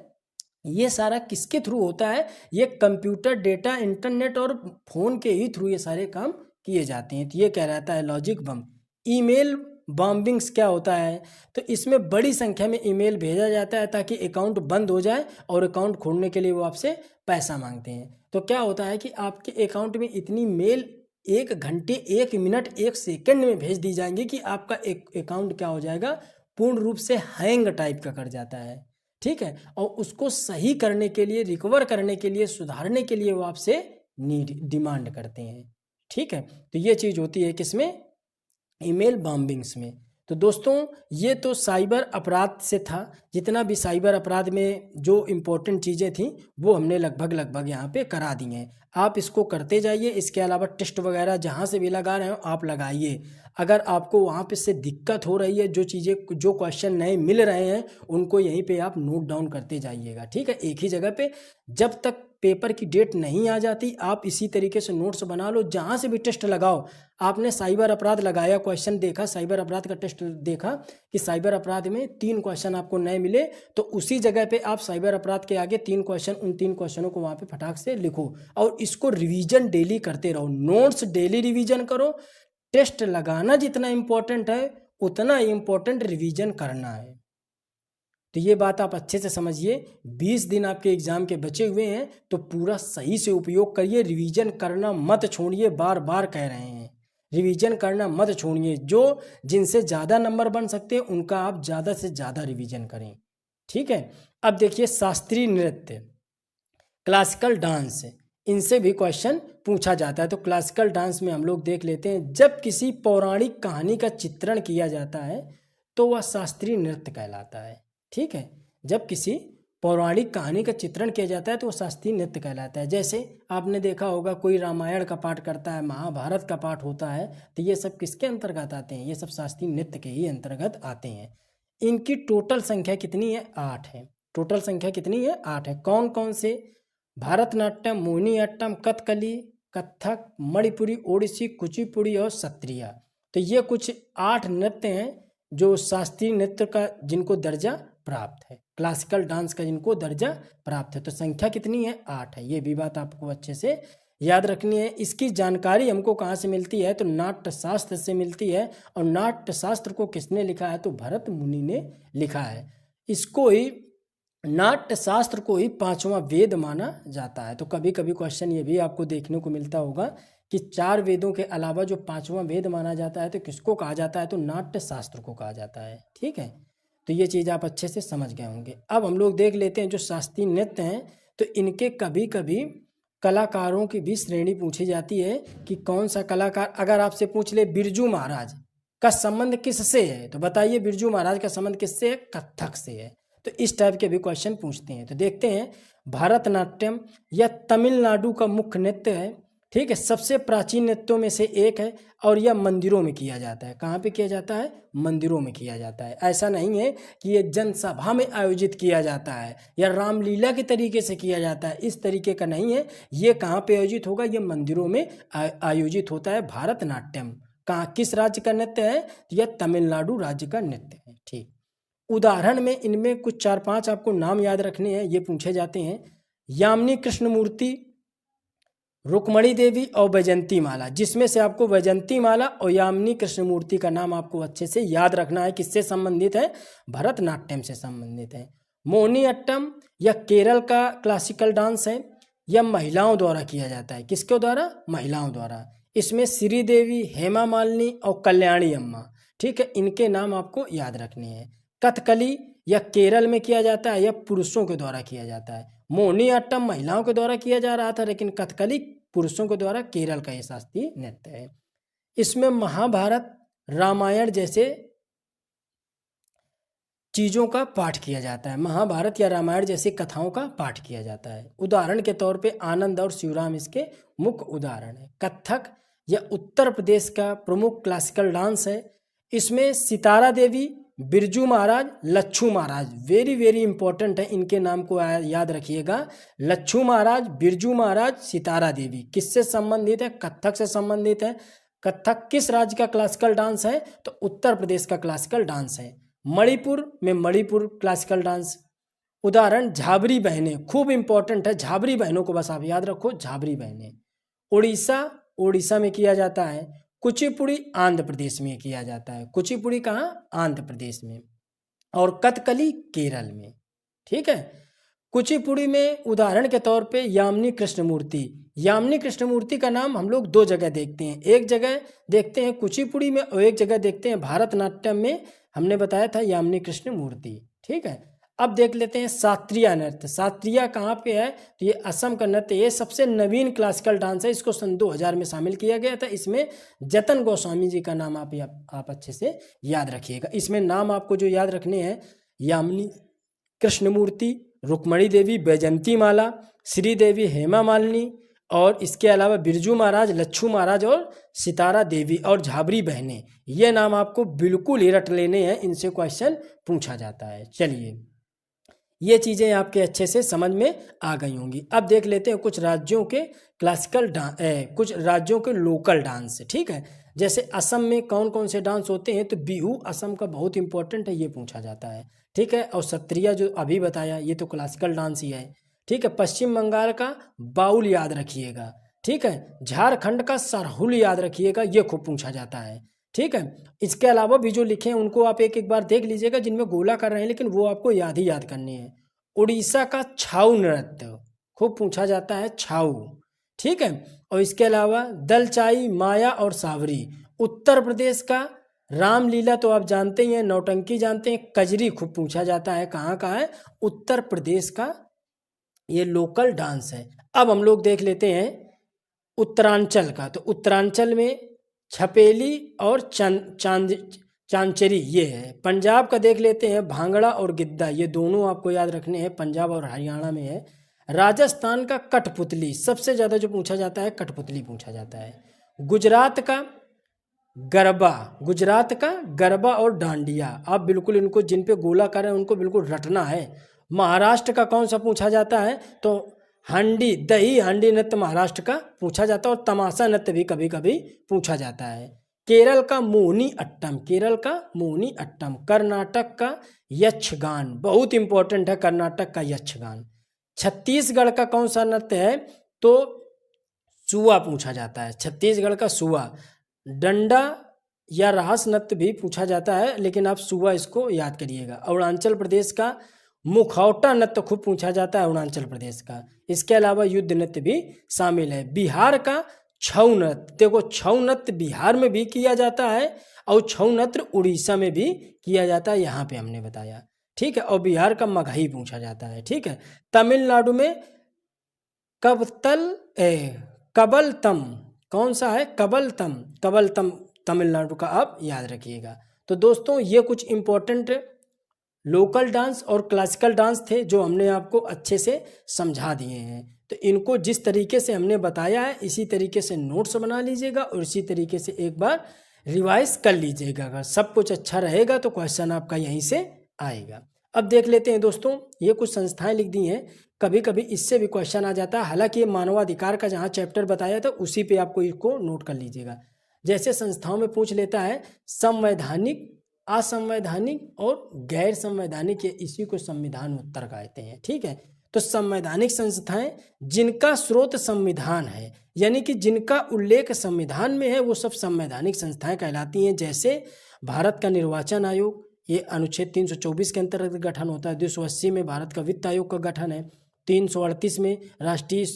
ये सारा किसके थ्रू होता है, ये कंप्यूटर, डेटा, इंटरनेट और फोन के ही थ्रू ये सारे काम किए जाते हैं। तो ये कह रहता है लॉजिक बम। ईमेल बॉम्बिंग्स क्या होता है, तो इसमें बड़ी संख्या में ईमेल भेजा जाता है ताकि अकाउंट बंद हो जाए और अकाउंट खोलने के लिए वो आपसे पैसा मांगते हैं। तो क्या होता है कि आपके अकाउंट में इतनी मेल 1 घंटे, 1 मिनट, 1 सेकंड में भेज दी जाएंगी कि आपका एक अकाउंट क्या हो जाएगा, पूर्ण रूप से हैंग टाइप का कर जाता है। ठीक है, और उसको सही करने के लिए, रिकवर करने के लिए, सुधारने के लिए वो आपसे डिमांड करते हैं। ठीक है, तो ये चीज़ होती है किसमें, ईमेल बॉम्बिंग्स में। तो दोस्तों ये तो साइबर अपराध से था। जितना भी साइबर अपराध में जो इम्पोर्टेंट चीज़ें थी वो हमने लगभग यहाँ पे करा दी हैं। आप इसको करते जाइए। इसके अलावा टेस्ट वगैरह जहाँ से भी लगा रहे हो आप लगाइए। अगर आपको वहाँ पे से दिक्कत हो रही है, जो चीज़ें, जो क्वेश्चन नए मिल रहे हैं उनको यहीं पे आप नोट डाउन करते जाइएगा। ठीक है, एक ही जगह पे। जब तक पेपर की डेट नहीं आ जाती आप इसी तरीके से नोट्स बना लो। जहाँ से भी टेस्ट लगाओ, आपने साइबर अपराध लगाया, क्वेश्चन देखा, साइबर अपराध का टेस्ट देखा कि साइबर अपराध में 3 क्वेश्चन आपको नए मिले, तो उसी जगह पे आप साइबर अपराध के आगे 3 क्वेश्चन, उन 3 क्वेश्चनों को वहाँ पे फटाक से लिखो और इसको रिवीजन डेली करते रहो। नोट्स डेली रिवीजन करो। टेस्ट लगाना जितना इम्पोर्टेंट है उतना इम्पोर्टेंट रिवीजन करना है। तो ये बात आप अच्छे से समझिए। 20 दिन आपके एग्जाम के बचे हुए हैं तो पूरा सही से उपयोग करिए। रिवीजन करना मत छोड़िए, बार बार कह रहे हैं, रिवीजन करना मत छोड़िए। जो जिनसे ज़्यादा नंबर बन सकते हैं उनका आप ज़्यादा से ज़्यादा रिवीजन करें। ठीक है, अब देखिए शास्त्रीय नृत्य, क्लासिकल डांस, इनसे भी क्वेश्चन पूछा जाता है। तो क्लासिकल डांस में हम लोग देख लेते हैं, जब किसी पौराणिक कहानी का चित्रण किया जाता है तो वह शास्त्रीय नृत्य कहलाता है। ठीक है, जब किसी पौराणिक कहानी का चित्रण किया जाता है तो वो शास्त्रीय नृत्य कहलाता है। जैसे आपने देखा होगा कोई रामायण का पाठ करता है, महाभारत का पाठ होता है, तो ये सब किसके अंतर्गत आते हैं? ये सब शास्त्रीय नृत्य के ही अंतर्गत आते हैं। इनकी टोटल संख्या कितनी है? 8 है। टोटल संख्या कितनी है? 8 है। कौन कौन से? भारतनाट्यम, मोहिनीअट्टम, कथकली, कथक, मणिपुरी, ओडिसी, कुचिपुड़ी और सत्रिया। तो ये कुछ 8 नृत्य हैं जो शास्त्रीय नृत्य का जिनको दर्जा प्राप्त है, क्लासिकल डांस का जिनको दर्जा प्राप्त है। तो संख्या कितनी है? 8 है। ये भी बात आपको अच्छे से याद रखनी है। इसकी जानकारी हमको कहाँ से मिलती है? तो नाट्य शास्त्र से मिलती है। और नाट्य शास्त्र को किसने लिखा है? तो भरत मुनि ने लिखा है। इसको ही नाट्य शास्त्र को ही 5वां वेद माना जाता है। तो कभी कभी क्वेश्चन ये भी आपको देखने को मिलता होगा कि 4 वेदों के अलावा जो 5वां वेद माना जाता है तो किसको कहा जाता है? तो नाट्य शास्त्र को कहा जाता है। ठीक है, तो ये चीज़ आप अच्छे से समझ गए होंगे। अब हम लोग देख लेते हैं जो शास्त्रीय नृत्य हैं, तो इनके कभी कभी कलाकारों की भी श्रेणी पूछी जाती है कि कौन सा कलाकार, अगर आपसे पूछ ले बिरजू महाराज का संबंध किससे है, तो बताइए बिरजू महाराज का संबंध किससे है? कथक से है। तो इस टाइप के भी क्वेश्चन पूछते हैं। तो देखते हैं, भारतनाट्यम यह तमिलनाडु का मुख्य नृत्य है। ठीक है, सबसे प्राचीन नृत्यों में से एक है और यह मंदिरों में किया जाता है। कहाँ पे किया जाता है? मंदिरों में किया जाता है। ऐसा नहीं है कि ये जनसभा में आयोजित किया जाता है या रामलीला के तरीके से किया जाता है, इस तरीके का नहीं है। ये कहाँ पे आयोजित होगा? ये मंदिरों में आयोजित होता है। भारतनाट्यम कहाँ, किस राज्य का नृत्य है? तो यह तमिलनाडु राज्य का नृत्य है। ठीक, उदाहरण में इनमें कुछ 4-5 आपको नाम याद रखने हैं, ये पूछे जाते हैं। यामिनी कृष्णमूर्ति, रुक्मणी देवी और वैजंती माला, जिसमें से आपको वैजंती माला और यामिनी कृष्णमूर्ति का नाम आपको अच्छे से याद रखना है। किससे संबंधित है? भरतनाट्यम से संबंधित है। मोहिनीअट्टम यह केरल का क्लासिकल डांस है। यह महिलाओं द्वारा किया जाता है। किसके द्वारा? महिलाओं द्वारा। इसमें श्रीदेवी, हेमा मालिनी और कल्याणी अम्मा, ठीक है, इनके नाम आपको याद रखने हैं। कथकली यह केरल में किया जाता है, यह पुरुषों के द्वारा किया जाता है। मोहिनीअट्टम महिलाओं के द्वारा किया जा रहा था, लेकिन कथकली पुरुषों के द्वारा केरल का ये शास्त्रीय नृत्य है। इसमें महाभारत, रामायण जैसे चीज़ों का पाठ किया जाता है। महाभारत या रामायण जैसी कथाओं का पाठ किया जाता है। उदाहरण के तौर पे आनंद और शिवराम इसके मुख्य उदाहरण है। कथक यह उत्तर प्रदेश का प्रमुख क्लासिकल डांस है। इसमें सितारा देवी, बिरजू महाराज, लच्छू महाराज, वेरी वेरी इंपॉर्टेंट है, इनके नाम को याद रखिएगा। लच्छू महाराज, बिरजू महाराज, सितारा देवी किससे संबंधित है? कथक से संबंधित है। कथक किस राज्य का क्लासिकल डांस है? तो उत्तर प्रदेश का क्लासिकल डांस है। मणिपुर में मणिपुर क्लासिकल डांस। उदाहरण झाबरी बहनें, खूब इंपॉर्टेंट है, झाबरी बहनों को बस आप याद रखो, झाबरी बहनें। उड़ीसा, उड़ीसा में किया जाता है। कुचिपुड़ी आंध्र प्रदेश में किया जाता है। कुचिपुड़ी कहाँ? आंध्र प्रदेश में। और कथकली केरल में। ठीक है, कुचिपुड़ी में उदाहरण के तौर पे यामिनी कृष्णमूर्ति, यामिनी कृष्णमूर्ति का नाम हम लोग 2 जगह देखते हैं। एक जगह देखते हैं कुचिपुड़ी में और एक जगह देखते हैं भारतनाट्यम में। हमने बताया था यामिनी कृष्णमूर्ति। ठीक है, अब देख लेते हैं शास्त्रीय नृत्य। शास्त्रीय कहाँ पे है? तो ये असम का नृत्य, ये सबसे नवीन क्लासिकल डांस है। इसको सन 2000 में शामिल किया गया था। इसमें जतन गोस्वामी जी का नाम आप अच्छे से याद रखिएगा। इसमें नाम आपको जो याद रखने हैं, यामिनी कृष्णमूर्ति, रुक्मणी देवी, वैजंती माला, श्रीदेवी, हेमा मालिनी, और इसके अलावा बिरजू महाराज, लच्छू महाराज और सितारा देवी और झाबरी बहनें। ये नाम आपको बिल्कुल ही रट लेने हैं, इनसे क्वेश्चन पूछा जाता है। चलिए, ये चीज़ें आपके अच्छे से समझ में आ गई होंगी। अब देख लेते हैं कुछ राज्यों के क्लासिकल डांस, कुछ राज्यों के लोकल डांस। ठीक है, जैसे असम में कौन कौन से डांस होते हैं? तो बिहू असम का बहुत इंपॉर्टेंट है, ये पूछा जाता है। ठीक है, और सत्रिया जो अभी बताया ये तो क्लासिकल डांस ही है। ठीक है, पश्चिम बंगाल का बाउल याद रखिएगा। ठीक है, झारखंड का सरहुल याद रखिएगा, ये खूब पूछा जाता है। ठीक है, इसके अलावा भी जो लिखे हैं उनको आप एक एक बार देख लीजिएगा, जिनमें गोला कर रहे हैं, लेकिन वो आपको याद ही याद करनी है। उड़ीसा का छाऊ नृत्य खूब पूछा जाता है, छाऊ। ठीक है, और इसके अलावा दलचाई, माया और सावरी। उत्तर प्रदेश का रामलीला तो आप जानते ही हैं, नौटंकी जानते हैं। कजरी खूब पूछा जाता है, कहाँ का है? उत्तर प्रदेश का ये लोकल डांस है। अब हम लोग देख लेते हैं उत्तरांचल का। तो उत्तरांचल में छपेली और चांचरी ये है। पंजाब का देख लेते हैं, भांगड़ा और गिद्दा, ये दोनों आपको याद रखने हैं, पंजाब और हरियाणा में है। राजस्थान का कठपुतली, सबसे ज़्यादा जो पूछा जाता है कठपुतली पूछा जाता है। गुजरात का गरबा, गुजरात का गरबा और डांडिया, आप बिल्कुल इनको जिन पे गोलाकार है उनको बिल्कुल रटना है। महाराष्ट्र का कौन सा पूछा जाता है, तो हांडी, दही हांडी नृत्य महाराष्ट्र का पूछा जाता है, और तमाशा नृत्य भी कभी कभी पूछा जाता है। केरल का मोहिनी अट्टम, केरल का मोहिनी अट्टम। कर्नाटक का यक्षगान, बहुत इंपॉर्टेंट है कर्नाटक का यक्षगान। छत्तीसगढ़ का कौन सा नृत्य है, तो सुआ पूछा जाता है, छत्तीसगढ़ का सुआ। डंडा या रास नृत्य भी पूछा जाता है, लेकिन आप सुआ इसको याद करिएगा। अरुणाचल प्रदेश का मुखौटा नृत्य खूब पूछा जाता है अरुणाचल प्रदेश का। इसके अलावा युद्ध नृत्य भी शामिल है। बिहार का छऊ नृत्य, देखो छऊ नृत्य बिहार में भी किया जाता है और छऊ नृत्य उड़ीसा में भी किया जाता है, यहाँ पे हमने बताया, ठीक है। और बिहार का मगही पूछा जाता है, ठीक है। तमिलनाडु में कबलतम, कौन सा है, कबलतम, कबलतम तमिलनाडु का आप याद रखिएगा। तो दोस्तों ये कुछ इंपॉर्टेंट लोकल डांस और क्लासिकल डांस थे जो हमने आपको अच्छे से समझा दिए हैं। तो इनको जिस तरीके से हमने बताया है इसी तरीके से नोट्स बना लीजिएगा और इसी तरीके से एक बार रिवाइज कर लीजिएगा। अगर सब कुछ अच्छा रहेगा तो क्वेश्चन आपका यहीं से आएगा। अब देख लेते हैं दोस्तों, ये कुछ संस्थाएं लिख दी हैं, कभी कभी इससे भी क्वेश्चन आ जाता है। हालांकि ये मानवाधिकार का जहाँ चैप्टर बताया था उसी पे आपको इसको नोट कर लीजिएगा। जैसे संस्थाओं में पूछ लेता है संवैधानिक, असंवैधानिक और गैर संवैधानिक, ये इसी को संविधान उत्तर कहते हैं, ठीक है। तो संवैधानिक संस्थाएं जिनका स्रोत संविधान है, यानी कि जिनका उल्लेख संविधान में है, वो सब संवैधानिक संस्थाएं कहलाती हैं। जैसे भारत का निर्वाचन आयोग, ये अनुच्छेद 324 के अंतर्गत गठन होता है। 280 में भारत का वित्त आयोग का गठन है। 338 में राष्ट्रीय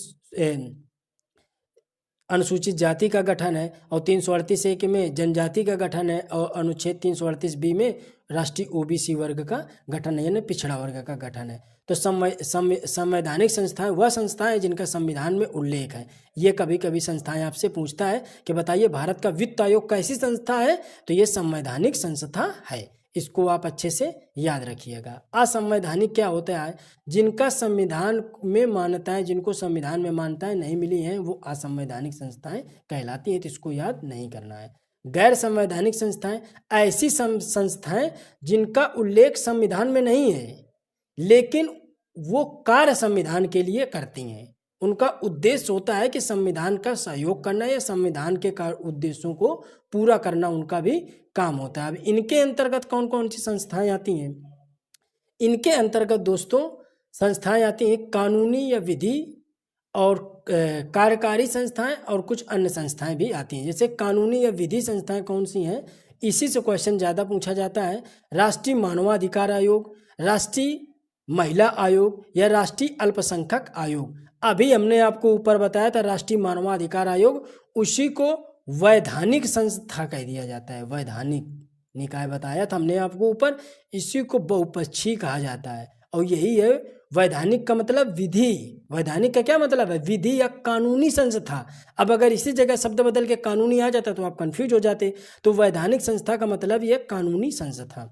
अनुसूचित जाति का गठन है और 338 में जनजाति का गठन है और अनुच्छेद 338 बी में राष्ट्रीय ओबीसी वर्ग का गठन है, यानी पिछड़ा वर्ग का गठन है। तो संवैधानिक संस्थाएं वह संस्थाएं जिनका संविधान में उल्लेख है। ये कभी कभी संस्थाएं आपसे पूछता है कि बताइए भारत का वित्त आयोग कैसी संस्था है, तो ये संवैधानिक संस्था है, इसको आप अच्छे से याद रखिएगा। असंवैधानिक क्या होता है, जिनका संविधान में मान्यताएं, जिनको संविधान में मान्यताएं नहीं मिली हैं, वो असंवैधानिक संस्थाएं कहलाती हैं, तो इसको याद नहीं करना है। गैर संवैधानिक संस्थाएं ऐसी संस्थाएं जिनका उल्लेख संविधान में नहीं है लेकिन वो कार्य संविधान के लिए करती हैं। उनका उद्देश्य होता है कि संविधान का सहयोग करना या संविधान के उद्देश्यों को पूरा करना उनका भी काम होता है। अब इनके अंतर्गत कौन कौन सी संस्थाएं आती हैं, इनके अंतर्गत दोस्तों संस्थाएं आती हैं कानूनी या विधि और कार्यकारी संस्थाएं और कुछ अन्य संस्थाएं भी आती हैं। जैसे कानूनी या विधि संस्थाएं कौन सी हैं, इसी से क्वेश्चन ज़्यादा पूछा जाता है। राष्ट्रीय मानवाधिकार आयोग, राष्ट्रीय महिला आयोग या राष्ट्रीय अल्पसंख्यक आयोग। अभी हमने आपको ऊपर बताया था राष्ट्रीय मानवाधिकार आयोग, उसी को वैधानिक संस्था कह दिया जाता है। वैधानिक निकाय बताया था हमने आपको ऊपर, इसी को बहुपक्षीय कहा जाता है और यही है वैधानिक का मतलब विधि। वैधानिक का क्या मतलब है, विधि या कानूनी संस्था। अब अगर इसी जगह शब्द बदल के कानूनी आ जाता तो आप कंफ्यूज हो जाते। तो वैधानिक संस्था का मतलब यह कानूनी संस्था।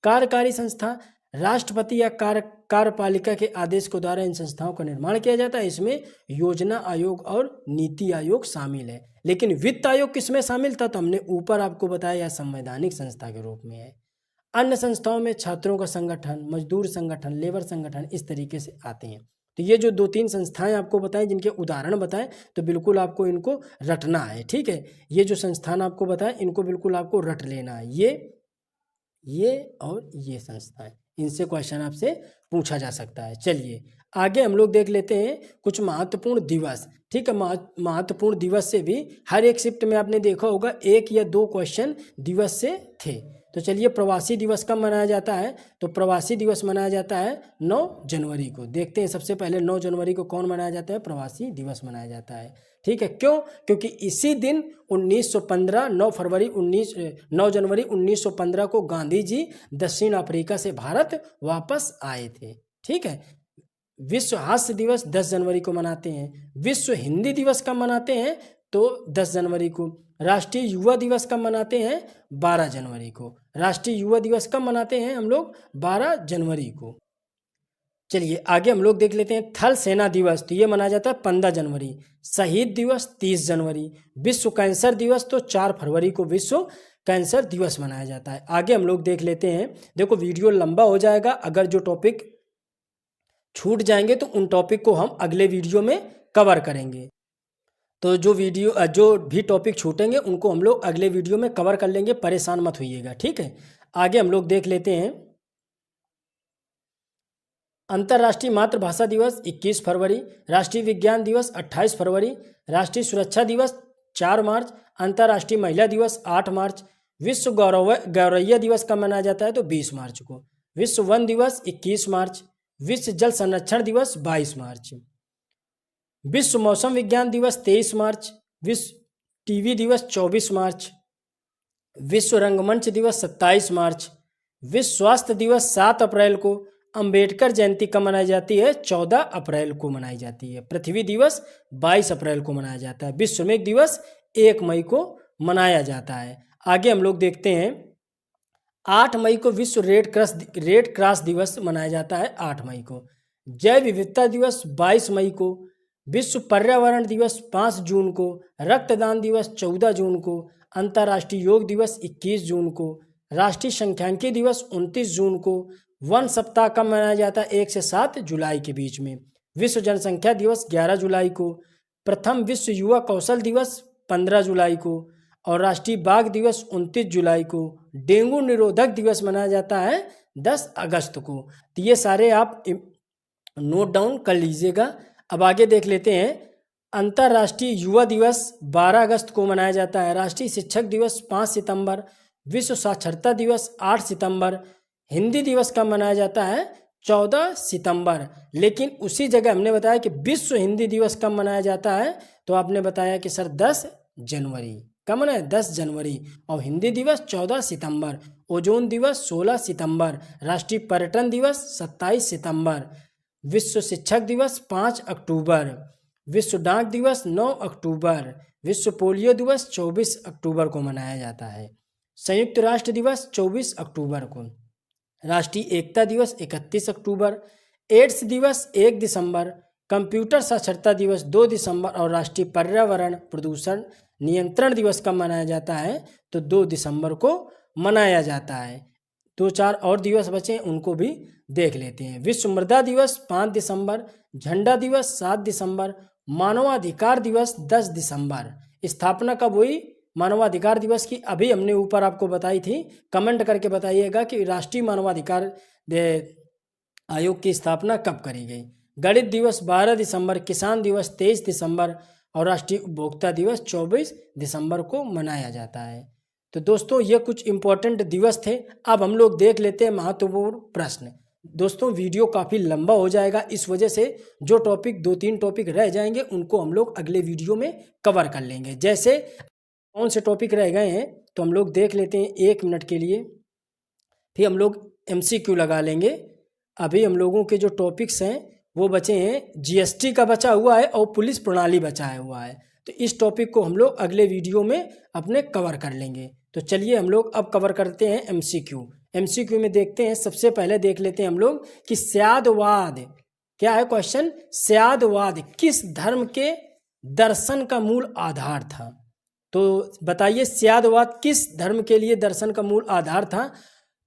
कार्यकारी संस्था, राष्ट्रपति या कार्यपालिका के आदेश के द्वारा इन संस्थाओं का निर्माण किया जाता है। इसमें योजना आयोग और नीति आयोग शामिल है। लेकिन वित्त आयोग किसमें शामिल था, तो हमने ऊपर आपको बताया संवैधानिक संस्था के रूप में है। अन्य संस्थाओं में छात्रों का संगठन, मजदूर संगठन, लेबर संगठन इस तरीके से आते हैं। तो ये जो 2-3 संस्थाएं आपको बताएं, जिनके उदाहरण बताएं, तो बिल्कुल आपको इनको रटना है, ठीक है। ये जो संस्थान आपको बताएं इनको बिल्कुल आपको रट लेना है। ये और ये संस्थाएं, इनसे क्वेश्चन आपसे पूछा जा सकता है। चलिए आगे हम लोग देख लेते हैं कुछ महत्वपूर्ण दिवस, ठीक है। महत्वपूर्ण दिवस से भी हर एक शिफ्ट में आपने देखा होगा 1 या 2 क्वेश्चन दिवस से थे। तो चलिए प्रवासी दिवस कब मनाया जाता है, तो प्रवासी दिवस मनाया जाता है 9 जनवरी को। देखते हैं सबसे पहले 9 जनवरी को कौन मनाया जाता है, प्रवासी दिवस मनाया जाता है, ठीक है। क्यों, क्योंकि इसी दिन 1915 9 जनवरी 1915 को गांधी जी दक्षिण अफ्रीका से भारत वापस आए थे, ठीक है। विश्व हास्य दिवस 10 जनवरी को मनाते हैं। विश्व हिंदी दिवस कब मनाते हैं, तो 10 जनवरी को। राष्ट्रीय युवा दिवस कब मनाते हैं? 12 जनवरी को। राष्ट्रीय युवा दिवस कब मनाते हैं हम लोग? 12 जनवरी को। चलिए आगे हम लोग देख लेते हैं थल सेना दिवस, तो ये मनाया जाता है 15 जनवरी। शहीद दिवस 30 जनवरी। विश्व कैंसर दिवस तो 4 फरवरी को विश्व कैंसर दिवस मनाया जाता है। आगे हम लोग देख लेते हैं। देखो वीडियो लंबा हो जाएगा, अगर जो टॉपिक छूट जाएंगे तो उन टॉपिक को हम अगले वीडियो में कवर करेंगे। तो जो भी टॉपिक छूटेंगे उनको हम लोग अगले वीडियो में कवर कर लेंगे, परेशान मत होइएगा, ठीक है। आगे हम लोग देख लेते हैं अंतर्राष्ट्रीय मातृभाषा दिवस 21 फरवरी, राष्ट्रीय विज्ञान दिवस 28 फरवरी, राष्ट्रीय सुरक्षा दिवस 4 मार्च, अंतर्राष्ट्रीय महिला दिवस 8 मार्च, विश्व गौरैया दिवस कब मनाया जाता है? तो 20 मार्च को। विश्व वन दिवस 21 मार्च, विश्व जल संरक्षण दिवस 22 मार्च, विश्व मौसम विज्ञान दिवस 23 मार्च, विश्व टीवी दिवस 24 मार्च, विश्व रंगमंच दिवस 27 मार्च, विश्व स्वास्थ्य दिवस 7 अप्रैल को, अंबेडकर जयंती कब मनाई जाती है? 14 अप्रैल को मनाई जाती है। पृथ्वी दिवस 22 अप्रैल को मनाया जाता है। विश्व मेघ दिवस 1 मई को मनाया जाता है। आगे हम लोग देखते हैं 8 मई को विश्व रेड क्रॉस दिवस मनाया जाता है। 8 मई को जैव विविधता दिवस 22 मई को, विश्व पर्यावरण दिवस 5 जून को, रक्तदान दिवस 14 जून को, अंतर्राष्ट्रीय योग दिवस 21 जून को, राष्ट्रीय सांख्यिकी दिवस 29 जून को, वन सप्ताह कब मनाया जाता है? 1 से 7 जुलाई के बीच में, विश्व जनसंख्या दिवस 11 जुलाई को, प्रथम विश्व युवा कौशल दिवस 15 जुलाई को, और राष्ट्रीय बाघ दिवस 29 जुलाई को। डेंगू निरोधक दिवस मनाया जाता है 10 अगस्त को। तो ये सारे आप नोट डाउन कर लीजिएगा। अब आगे देख लेते हैं अंतर्राष्ट्रीय युवा दिवस 12 अगस्त को मनाया जाता है। राष्ट्रीय शिक्षक दिवस 5 सितंबर, विश्व साक्षरता दिवस 8 सितंबर, हिंदी दिवस कब मनाया जाता है? 14 सितंबर। लेकिन उसी जगह हमने बताया कि विश्व हिंदी दिवस कब मनाया जाता है, तो आपने बताया कि सर 10 जनवरी। कब मनाया? 10 जनवरी। और हिंदी दिवस 14 सितंबर, ओजोन दिवस 16 सितंबर, राष्ट्रीय पर्यटन दिवस 27 सितंबर, विश्व शिक्षक दिवस 5 अक्टूबर, विश्व डाक दिवस 9 अक्टूबर, विश्व पोलियो दिवस 24 अक्टूबर को मनाया जाता है, संयुक्त राष्ट्र दिवस 24 अक्टूबर को, राष्ट्रीय एकता दिवस 31 अक्टूबर, एड्स दिवस 1 दिसंबर, कंप्यूटर साक्षरता दिवस 2 दिसंबर और राष्ट्रीय पर्यावरण प्रदूषण नियंत्रण दिवस कब मनाया जाता है? तो 2 दिसंबर को मनाया जाता है। 2-4 और दिवस बचे उनको भी देख लेते हैं। विश्व मृदा दिवस 5 दिसंबर, झंडा दिवस 7 दिसंबर, मानवाधिकार दिवस 10 दिसंबर। स्थापना कब हुई मानवाधिकार दिवस की? अभी हमने ऊपर आपको बताई थी, कमेंट करके बताइएगा कि राष्ट्रीय मानवाधिकार आयोग की स्थापना कब करी गई। गणित दिवस 12 दिसंबर, किसान दिवस 23 दिसंबर और राष्ट्रीय उपभोक्ता दिवस 24 दिसंबर को मनाया जाता है। तो दोस्तों ये कुछ इम्पोर्टेंट दिवस थे। अब हम लोग देख लेते हैं महत्वपूर्ण प्रश्न। दोस्तों वीडियो काफ़ी लंबा हो जाएगा, इस वजह से जो टॉपिक 2-3 टॉपिक रह जाएंगे उनको हम लोग अगले वीडियो में कवर कर लेंगे। जैसे कौन से टॉपिक रह गए हैं तो हम लोग देख लेते हैं 1 मिनट के लिए, फिर हम लोग MCQ लगा लेंगे। अभी हम लोगों के जो टॉपिक्स हैं वो बचे हैं, GST का बचा हुआ है और पुलिस प्रणाली बचा हुआ है। तो इस टॉपिक को हम लोग अगले वीडियो में अपने कवर कर लेंगे। तो चलिए हम लोग अब कवर करते हैं MCQ में देखते हैं। सबसे पहले देख लेते हैं हम लोग कि स्यादवाद क्या है क्वेश्चन। स्यादवाद किस धर्म के दर्शन का मूल आधार था? तो बताइए स्यादवाद किस धर्म के लिए दर्शन का मूल आधार था?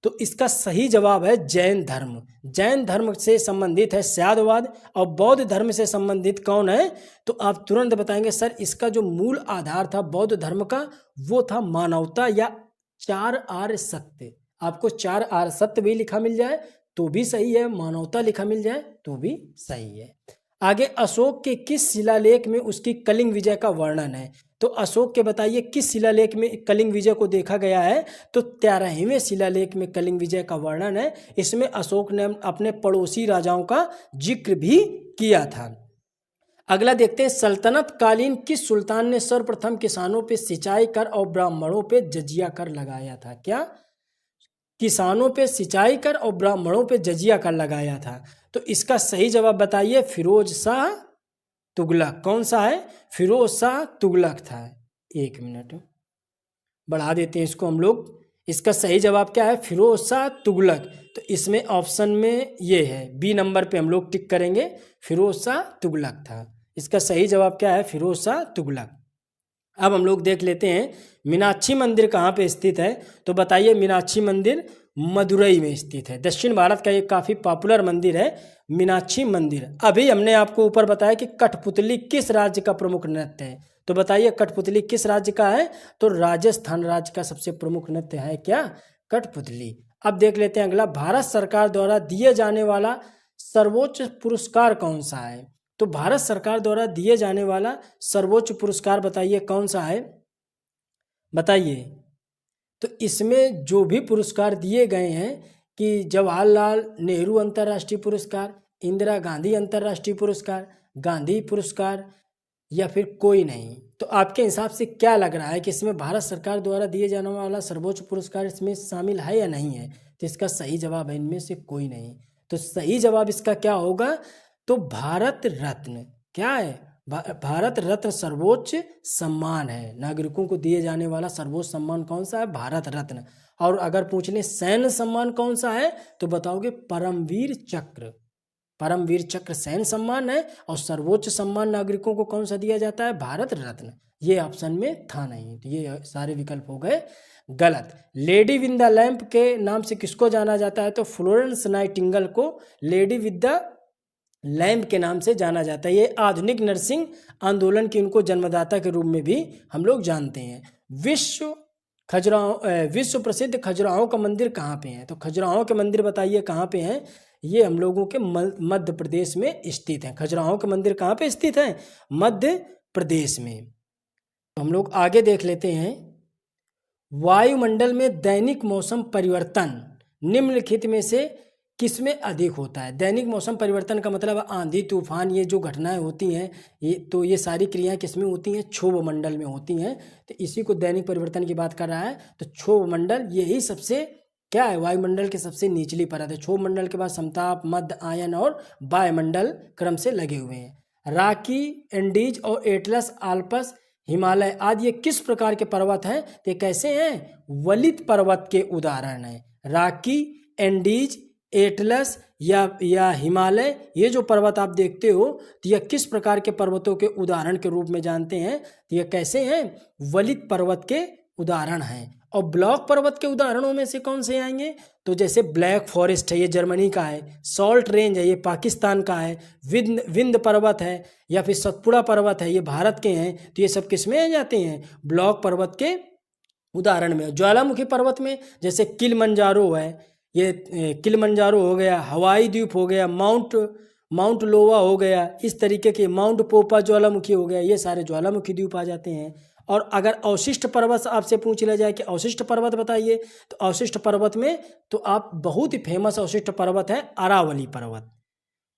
तो इसका सही जवाब है जैन धर्म। जैन धर्म से संबंधित है स्यादवाद। और बौद्ध धर्म से संबंधित कौन है? तो आप तुरंत बताएंगे सर इसका जो मूल आधार था बौद्ध धर्म का वो था मानवता या 4 आर्य सत्य। आपको 4 आर्य सत्य भी लिखा मिल जाए तो भी सही है, मानवता लिखा मिल जाए तो भी सही है। आगे अशोक के किस शिलालेख में उसकी कलिंग विजय का वर्णन है? तो अशोक के बताइए किस शिलालेख में कलिंग विजय को देखा गया है? तो 13वें शिलालेख में कलिंग विजय का वर्णन है। इसमें अशोक ने अपने पड़ोसी राजाओं का जिक्र भी किया था। अगला देखते हैं सल्तनत कालीन किस सुल्तान ने सर्वप्रथम किसानों पे सिंचाई कर और ब्राह्मणों पे जजिया कर लगाया था? क्या किसानों पे सिंचाई कर और ब्राह्मणों पे जजिया कर लगाया था? तो इसका सही जवाब बताइए फिरोज शाह तुगलक। कौन सा है? फिरोज शाह तुगलक था। 1 मिनट। बढ़ा देते हैं इसको हम लोग। इसका सही जवाब क्या है? फिरोज शाह तुगलक। तो इसमें ऑप्शन में ये है, बी नंबर पे हम लोग टिक करेंगे, फिरोज शाह तुगलक था। इसका सही जवाब क्या है? फिरोज शाह तुगलक। अब हम लोग देख लेते हैं मीनाक्षी मंदिर कहाँ पे स्थित है। तो बताइए, मीनाक्षी मंदिर मदुरई में स्थित है। दक्षिण भारत का एक काफ़ी पॉपुलर मंदिर है मीनाक्षी मंदिर। अभी हमने आपको ऊपर बताया कि कठपुतली किस राज्य का प्रमुख नृत्य है। तो बताइए कठपुतली किस राज्य का है? तो राजस्थान राज्य का सबसे प्रमुख नृत्य है क्या? कठपुतली। अब देख लेते हैं अगला, भारत सरकार द्वारा दिए जाने वाला सर्वोच्च पुरस्कार कौन सा है? तो भारत सरकार द्वारा दिए जाने वाला सर्वोच्च पुरस्कार बताइए कौन सा है? बताइए। तो इसमें जो भी पुरस्कार दिए गए हैं कि जवाहरलाल नेहरू अंतर्राष्ट्रीय पुरस्कार, इंदिरा गांधी अंतर्राष्ट्रीय पुरस्कार, गांधी पुरस्कार, या फिर कोई नहीं। तो आपके हिसाब से क्या लग रहा है कि इसमें भारत सरकार द्वारा दिए जाने वाला सर्वोच्च पुरस्कार इसमें शामिल है या नहीं है? तो इसका सही जवाब है इनमें से कोई नहीं। तो सही जवाब इसका क्या होगा? तो भारत रत्न। क्या है? भारत रत्न सर्वोच्च सम्मान है। नागरिकों को दिए जाने वाला सर्वोच्च सम्मान कौन सा है? भारत रत्न। और अगर पूछ ले सैन्य सम्मान कौन सा है, तो बताओगे परमवीर चक्र। परमवीर चक्र सैन्य सम्मान है, और सर्वोच्च सम्मान नागरिकों को कौन सा दिया जाता है? भारत रत्न। ये ऑप्शन में था नहीं, तो ये सारे विकल्प हो गए गलत। लेडी विद द लैंप के नाम से किसको जाना जाता है? तो फ्लोरेंस नाइटिंगेल को लेडी विद द लैंप के नाम से जाना जाता है। ये आधुनिक नर्सिंग आंदोलन की उनको जन्मदाता के रूप में भी हम लोग जानते हैं। विश्व प्रसिद्ध खजुराहो का मंदिर कहाँ पे है? तो खजुराहो के मंदिर बताइए कहाँ पे हैं? ये हम लोगों के मध्य प्रदेश में स्थित है। खजुराहो के मंदिर कहाँ पे स्थित है? मध्य प्रदेश में। तो हम लोग आगे देख लेते हैं, वायुमंडल में दैनिक मौसम परिवर्तन निम्नलिखित में से किसमें अधिक होता है? दैनिक मौसम परिवर्तन का मतलब आंधी तूफान, ये जो घटनाएं होती हैं, ये सारी क्रियाएं किसमें होती हैं? क्षोभ मंडल में होती हैं। तो इसी को दैनिक परिवर्तन की बात कर रहा है। तो क्षोभ मंडल यही सबसे क्या है? वायुमंडल के सबसे निचली परत है। क्षोभ मंडल के बाद समताप, मध्य, आयन और वायुमंडल क्रम से लगे हुए हैं। रॉकी, एंडीज और एटलस, आल्प्स, हिमालय आदि ये किस प्रकार के पर्वत हैं? तो कैसे हैं? वलित पर्वत के उदाहरण हैं। रॉकी, एंडीज, एटलस या हिमालय, ये जो पर्वत आप देखते हो, तो यह किस प्रकार के पर्वतों के उदाहरण के रूप में जानते हैं? तो यह कैसे हैं? वलित पर्वत के उदाहरण हैं। और ब्लॉक पर्वत के उदाहरणों में से कौन से आएंगे? तो जैसे ब्लैक फॉरेस्ट है, ये जर्मनी का है। सॉल्ट रेंज है, ये पाकिस्तान का है। विंध्य पर्वत है, या फिर सतपुड़ा पर्वत है, ये भारत के हैं। तो ये सब किस में आ जाते हैं? ब्लॉक पर्वत के उदाहरण में। ज्वालामुखी पर्वत में जैसे किलिमंजारो है, ये किलिमंजारो हो गया, हवाई द्वीप हो गया, माउंट लोवा हो गया, इस तरीके के माउंट पोपा ज्वालामुखी हो गया, ये सारे ज्वालामुखी द्वीप आ जाते हैं। और अगर अवशिष्ट पर्वत आपसे पूछ लिया जाए कि अवशिष्ट पर्वत बताइए, तो अवशिष्ट पर्वत में तो आप बहुत ही फेमस अवशिष्ट पर्वत है अरावली पर्वत,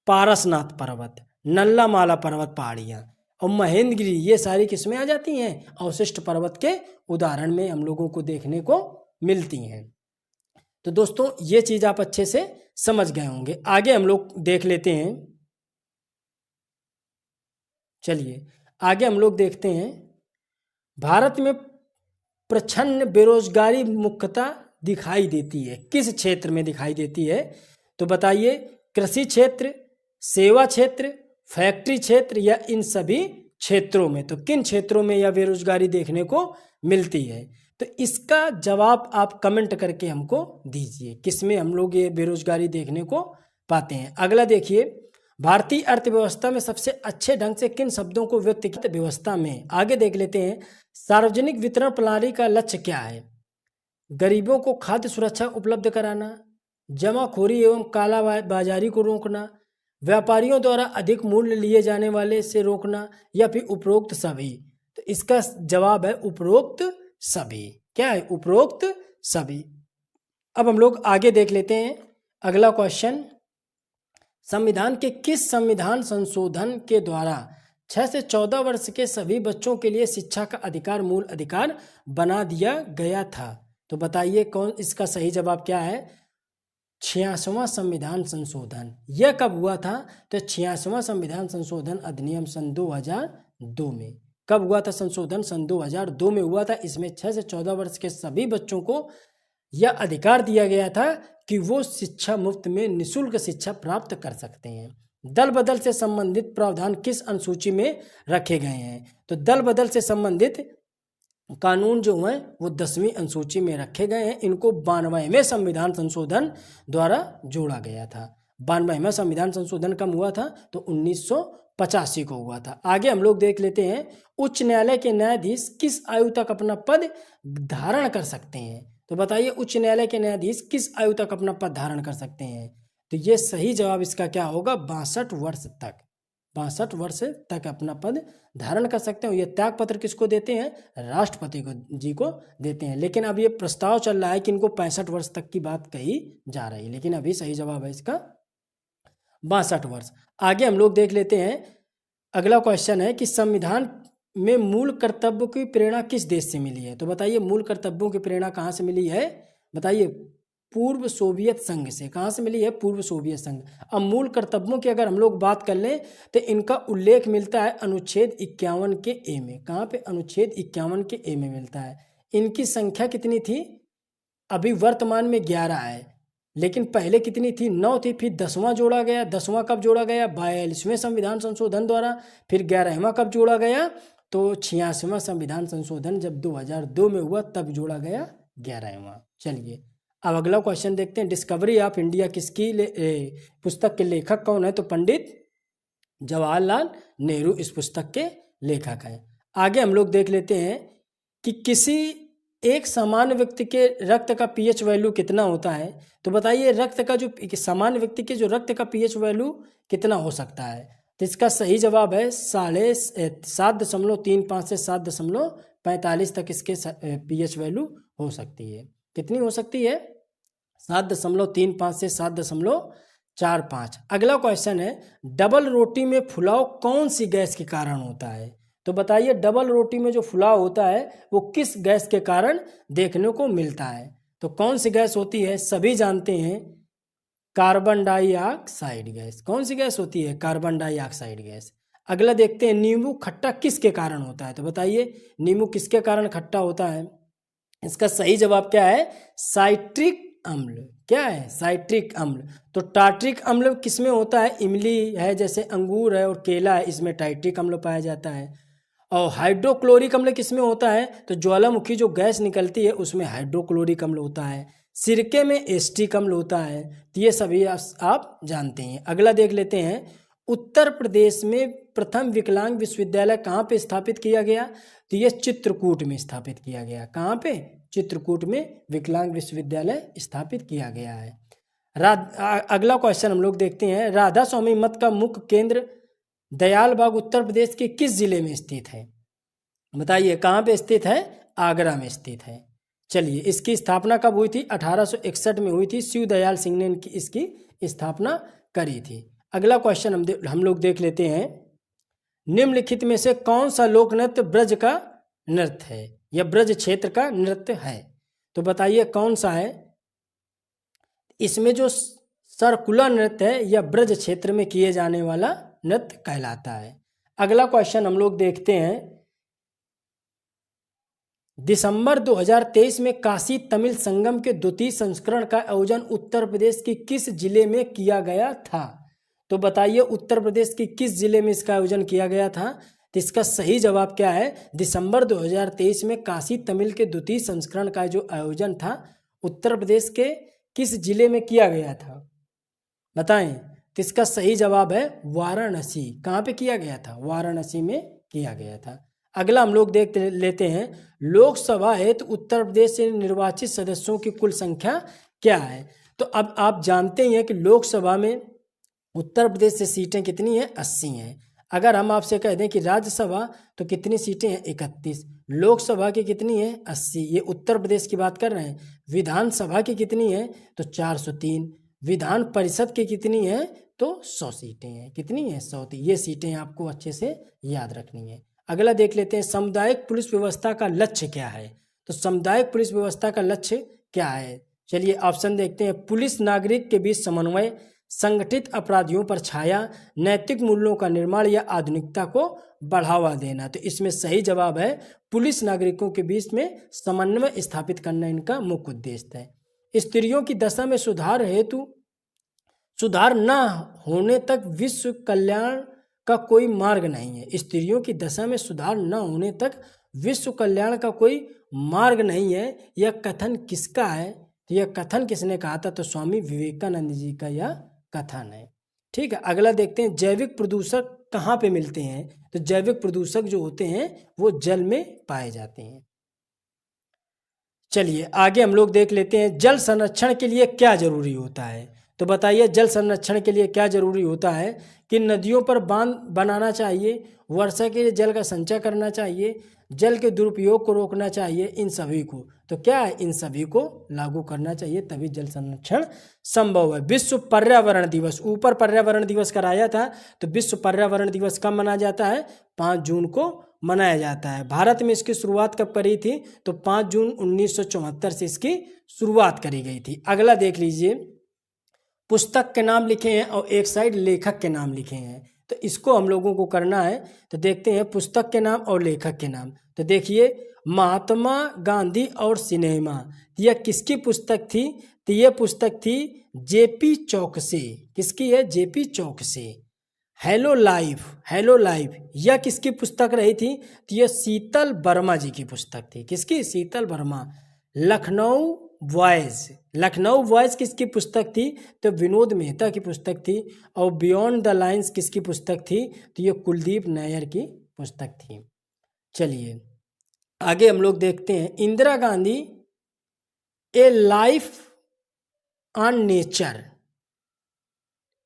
पारसनाथ पर्वत, नल्लामाला पर्वत पहाड़ियाँ और महेंद्रगिरी, ये सारी किस्में आ जाती हैं अवशिष्ट पर्वत के उदाहरण में हम लोगों को देखने को मिलती हैं। तो दोस्तों ये चीज़ आप अच्छे से समझ गए होंगे। आगे हम लोग देख लेते हैं, चलिए आगे हम लोग देखते हैं। भारत में प्रच्छन्न बेरोजगारी मुख्यतः दिखाई देती है किस क्षेत्र में दिखाई देती है? तो बताइए, कृषि क्षेत्र, सेवा क्षेत्र, फैक्ट्री क्षेत्र या इन सभी क्षेत्रों में। तो किन क्षेत्रों में यह बेरोजगारी देखने को मिलती है? तो इसका जवाब आप कमेंट करके हमको दीजिए, किसमें हम लोग ये बेरोजगारी देखने को पाते हैं। अगला देखिए, भारतीय अर्थव्यवस्था में सबसे अच्छे ढंग से किन शब्दों को व्यक्त किया? व्यवस्था में आगे देख लेते हैं, सार्वजनिक वितरण प्रणाली का लक्ष्य क्या है? गरीबों को खाद्य सुरक्षा उपलब्ध कराना, जमाखोरी एवं काला बाजारी को रोकना, व्यापारियों द्वारा अधिक मूल्य लिए जाने वाले से रोकना, या फिर उपरोक्त सभी। तो इसका जवाब है उपरोक्त सभी। क्या है? उपरोक्त सभी। अब हम लोग आगे देख लेते हैं अगला क्वेश्चन, संविधान के किस संविधान संशोधन के द्वारा 6 से 14 वर्ष के सभी बच्चों के लिए शिक्षा का अधिकार मूल अधिकार बना दिया गया था? तो बताइए कौन, इसका सही जवाब क्या है? 86वां संविधान संशोधन। यह कब हुआ था? तो 86वां संविधान संशोधन अधिनियम सन 2002 में कब हुआ था संशोधन? सन 2002 में हुआ था। इसमें 6 से 14 वर्ष के सभी बच्चों को यह अधिकार दिया गया था कि वो शिक्षा मुफ्त में निःशुल्क शिक्षा प्राप्त कर सकते हैं। दल बदल से संबंधित प्रावधान किस अनुसूची में रखे गए हैं? तो दल बदल से संबंधित कानून जो हैं वो 10वीं अनुसूची में रखे गए हैं। इनको 92वें संविधान संशोधन द्वारा जोड़ा गया था। 92वां संविधान संशोधन कब हुआ था? तो 1985 को हुआ था। आगे हम लोग देख लेते हैं, उच्च न्यायालय के न्यायाधीश किस आयु तक अपना पद धारण कर सकते हैं? तो बताइए, उच्च न्यायालय के न्यायाधीश किस आयु तक अपना पद धारण कर सकते हैं? तो ये सही जवाब इसका क्या होगा? 62 वर्ष तक। 62 वर्ष तक अपना पद धारण कर सकते हैं। ये त्याग पत्र किसको देते हैं? राष्ट्रपति जी को देते हैं। लेकिन अब ये प्रस्ताव चल रहा है कि इनको 65 वर्ष तक की बात कही जा रही है, लेकिन अभी सही जवाब है इसका 62 वर्ष। आगे हम लोग देख लेते हैं, अगला क्वेश्चन है कि संविधान में मूल कर्तव्यों की प्रेरणा किस देश से मिली है? तो बताइए, मूल कर्तव्यों की प्रेरणा कहाँ से मिली है? बताइए, पूर्व सोवियत संघ से। कहाँ से मिली है? पूर्व सोवियत संघ। अब मूल कर्तव्यों की अगर हम लोग बात कर लें तो इनका उल्लेख मिलता है अनुच्छेद 51 के ए में। कहाँ पे? अनुच्छेद 51 के ए में मिलता है। इनकी संख्या कितनी थी? अभी वर्तमान में 11 है, लेकिन पहले कितनी थी? 9 थी। फिर 10वां जोड़ा गया। 10वां कब जोड़ा गया? 42वें संविधान संशोधन द्वारा। फिर 11वां कब जोड़ा गया? तो 86वां संविधान संशोधन जब 2002 में हुआ तब जोड़ा गया 11वां। चलिए अब अगला क्वेश्चन देखते हैं, डिस्कवरी ऑफ इंडिया किसकी पुस्तक के लेखक कौन है? तो पंडित जवाहरलाल नेहरू इस पुस्तक के लेखक हैं। आगे हम लोग देख लेते हैं कि किसी एक सामान्य व्यक्ति के रक्त का पीएच वैल्यू कितना होता है? तो बताइए, रक्त का जो सामान्य व्यक्ति के जो रक्त का पीएच वैल्यू कितना हो सकता है? तो इसका सही जवाब है 7.35 से 7.45 तक इसके पीएच वैल्यू हो सकती है। कितनी हो सकती है? 7.35 से 7.45। अगला क्वेश्चन है, डबल रोटी में फुलाव कौन सी गैस के कारण होता है? तो बताइए, डबल रोटी में जो फुलाव होता है वो किस गैस के कारण देखने को मिलता है? तो कौन सी गैस होती है? सभी जानते हैं, कार्बन डाइऑक्साइड गैस। कौन सी गैस होती है? Carbon dioxide gas. अगला देखते हैं, नींबू खट्टा किसके कारण होता है? तो बताइए, नींबू किसके कारण खट्टा होता है? इसका सही जवाब क्या है? साइट्रिक अम्ल। क्या है? साइट्रिक अम्ल। तो टार्ट्रिक अम्ल किसमें होता है? इमली है, जैसे अंगूर है और केला है, इसमें टार्ट्रिक अम्ल पाया जाता है। और हाइड्रोक्लोरिक अम्ल किसमें होता है? तो ज्वालामुखी जो गैस निकलती है उसमें हाइड्रोक्लोरिक अम्ल होता है। सिरके में एस्टिक अम्ल होता है। तो ये सभी आप जानते हैं। अगला देख लेते हैं, उत्तर प्रदेश में प्रथम विकलांग विश्वविद्यालय कहाँ पे स्थापित किया गया? तो ये चित्रकूट में स्थापित किया गया। कहाँ पे? चित्रकूट में विकलांग विश्वविद्यालय स्थापित किया गया है। अगला क्वेश्चन हम लोग देखते हैं, राधा स्वामी मठ का मुख्य केंद्र दयाल बाग उत्तर प्रदेश के किस जिले में स्थित है? बताइए, कहाँ पे स्थित है? आगरा में स्थित है। चलिए, इसकी स्थापना कब हुई थी? 1861 में हुई थी। शिव दयाल सिंह ने इसकी स्थापना करी थी। अगला क्वेश्चन हम लोग देख लेते हैं, निम्नलिखित में से कौन सा लोक नृत्य ब्रज का नृत्य है या ब्रज क्षेत्र का नृत्य है? तो बताइए कौन सा है? इसमें जो सर्कुलर नृत्य है या ब्रज क्षेत्र में किए जाने वाला नृत्य कहलाता है। अगला क्वेश्चन हम लोग देखते हैं, दिसंबर 2023 में काशी तमिल संगम के द्वितीय संस्करण का आयोजन उत्तर प्रदेश की किस जिले में किया गया था? तो बताइए, उत्तर प्रदेश की किस जिले में इसका आयोजन किया गया था? तो इसका सही जवाब क्या है? दिसंबर 2023 में काशी तमिल के द्वितीय संस्करण का जो आयोजन था उत्तर प्रदेश के किस जिले में किया गया था? बताएं। तो इसका सही जवाब है वाराणसी। कहाँ पे किया गया था? वाराणसी में किया गया था। अगला हम लोग देख लेते हैं, लोकसभा हेतु उत्तर प्रदेश से निर्वाचित सदस्यों की कुल संख्या क्या है? तो अब आप जानते ही हैं कि लोकसभा में उत्तर प्रदेश से सीटें कितनी हैं? 80 हैं। अगर हम आपसे कह दें कि राज्यसभा तो कितनी सीटें हैं? 31। लोकसभा की कितनी है? 80। ये उत्तर प्रदेश की बात कर रहे हैं। विधानसभा की कितनी है? तो 403। विधान परिषद की कितनी है? तो 100 सीटें हैं। कितनी है? 100। ये सीटें आपको अच्छे से याद रखनी है। अगला देख लेते हैं, सामुदायिक पुलिस व्यवस्था का लक्ष्य क्या है? तो सामुदायिक पुलिस व्यवस्था का लक्ष्य क्या है? चलिए ऑप्शन देखते हैं, पुलिस नागरिक के बीच समन्वय, संगठित अपराधियों पर छाया, नैतिक मूल्यों का निर्माण या आधुनिकता को बढ़ावा देना। तो इसमें सही जवाब है पुलिस नागरिकों के बीच में समन्वय स्थापित करना इनका मुख्य उद्देश्य है। स्त्रियों की दशा में सुधार हेतु सुधार न होने तक विश्व कल्याण का कोई मार्ग नहीं है। स्त्रियों की दशा में सुधार न होने तक विश्व कल्याण का कोई मार्ग नहीं है। यह कथन किसका है? तो यह कथन किसने कहा था? तो स्वामी विवेकानंद जी का यह कथन है। ठीक है, अगला देखते हैं जैविक प्रदूषक कहाँ पे मिलते हैं? तो जैविक प्रदूषक जो होते हैं वो जल में पाए जाते हैं। चलिए आगे हम लोग देख लेते हैं जल संरक्षण के लिए क्या जरूरी होता है। तो बताइए जल संरक्षण के लिए क्या जरूरी होता है? कि नदियों पर बांध बनाना चाहिए, वर्षा के लिए जल का संचय करना चाहिए, जल के दुरुपयोग को रोकना चाहिए, इन सभी को। तो क्या है? इन सभी को लागू करना चाहिए, तभी जल संरक्षण संभव है। विश्व पर्यावरण दिवस, ऊपर पर्यावरण दिवस कराया था, तो विश्व पर्यावरण दिवस कब मनाया जाता है? 5 जून को मनाया जाता है। भारत में इसकी शुरुआत कब करी थी? तो 5 जून 1974 से इसकी शुरुआत करी गई थी। अगला देख लीजिए, पुस्तक के नाम लिखे हैं और एक साइड लेखक के नाम लिखे हैं, तो इसको हम लोगों को करना है। तो देखते हैं पुस्तक के नाम और लेखक के नाम। तो देखिए महात्मा गांधी और सिनेमा, यह किसकी पुस्तक थी? तो यह पुस्तक थी जेपी चौकसे। किसकी है? JP Chouksey. Hello life, hello life, यह किसकी पुस्तक रही थी? तो यह शीतल वर्मा जी की पुस्तक थी। किसकी? शीतल वर्मा। लखनऊ बॉयज, लखनऊ बॉयज किसकी पुस्तक थी? तो विनोद मेहता की पुस्तक थी। और बियॉन्ड द लाइन्स किसकी पुस्तक थी? तो ये कुलदीप नैयर की पुस्तक थी। चलिए आगे हम लोग देखते हैं इंदिरा गांधी ए लाइफ ऑन नेचर,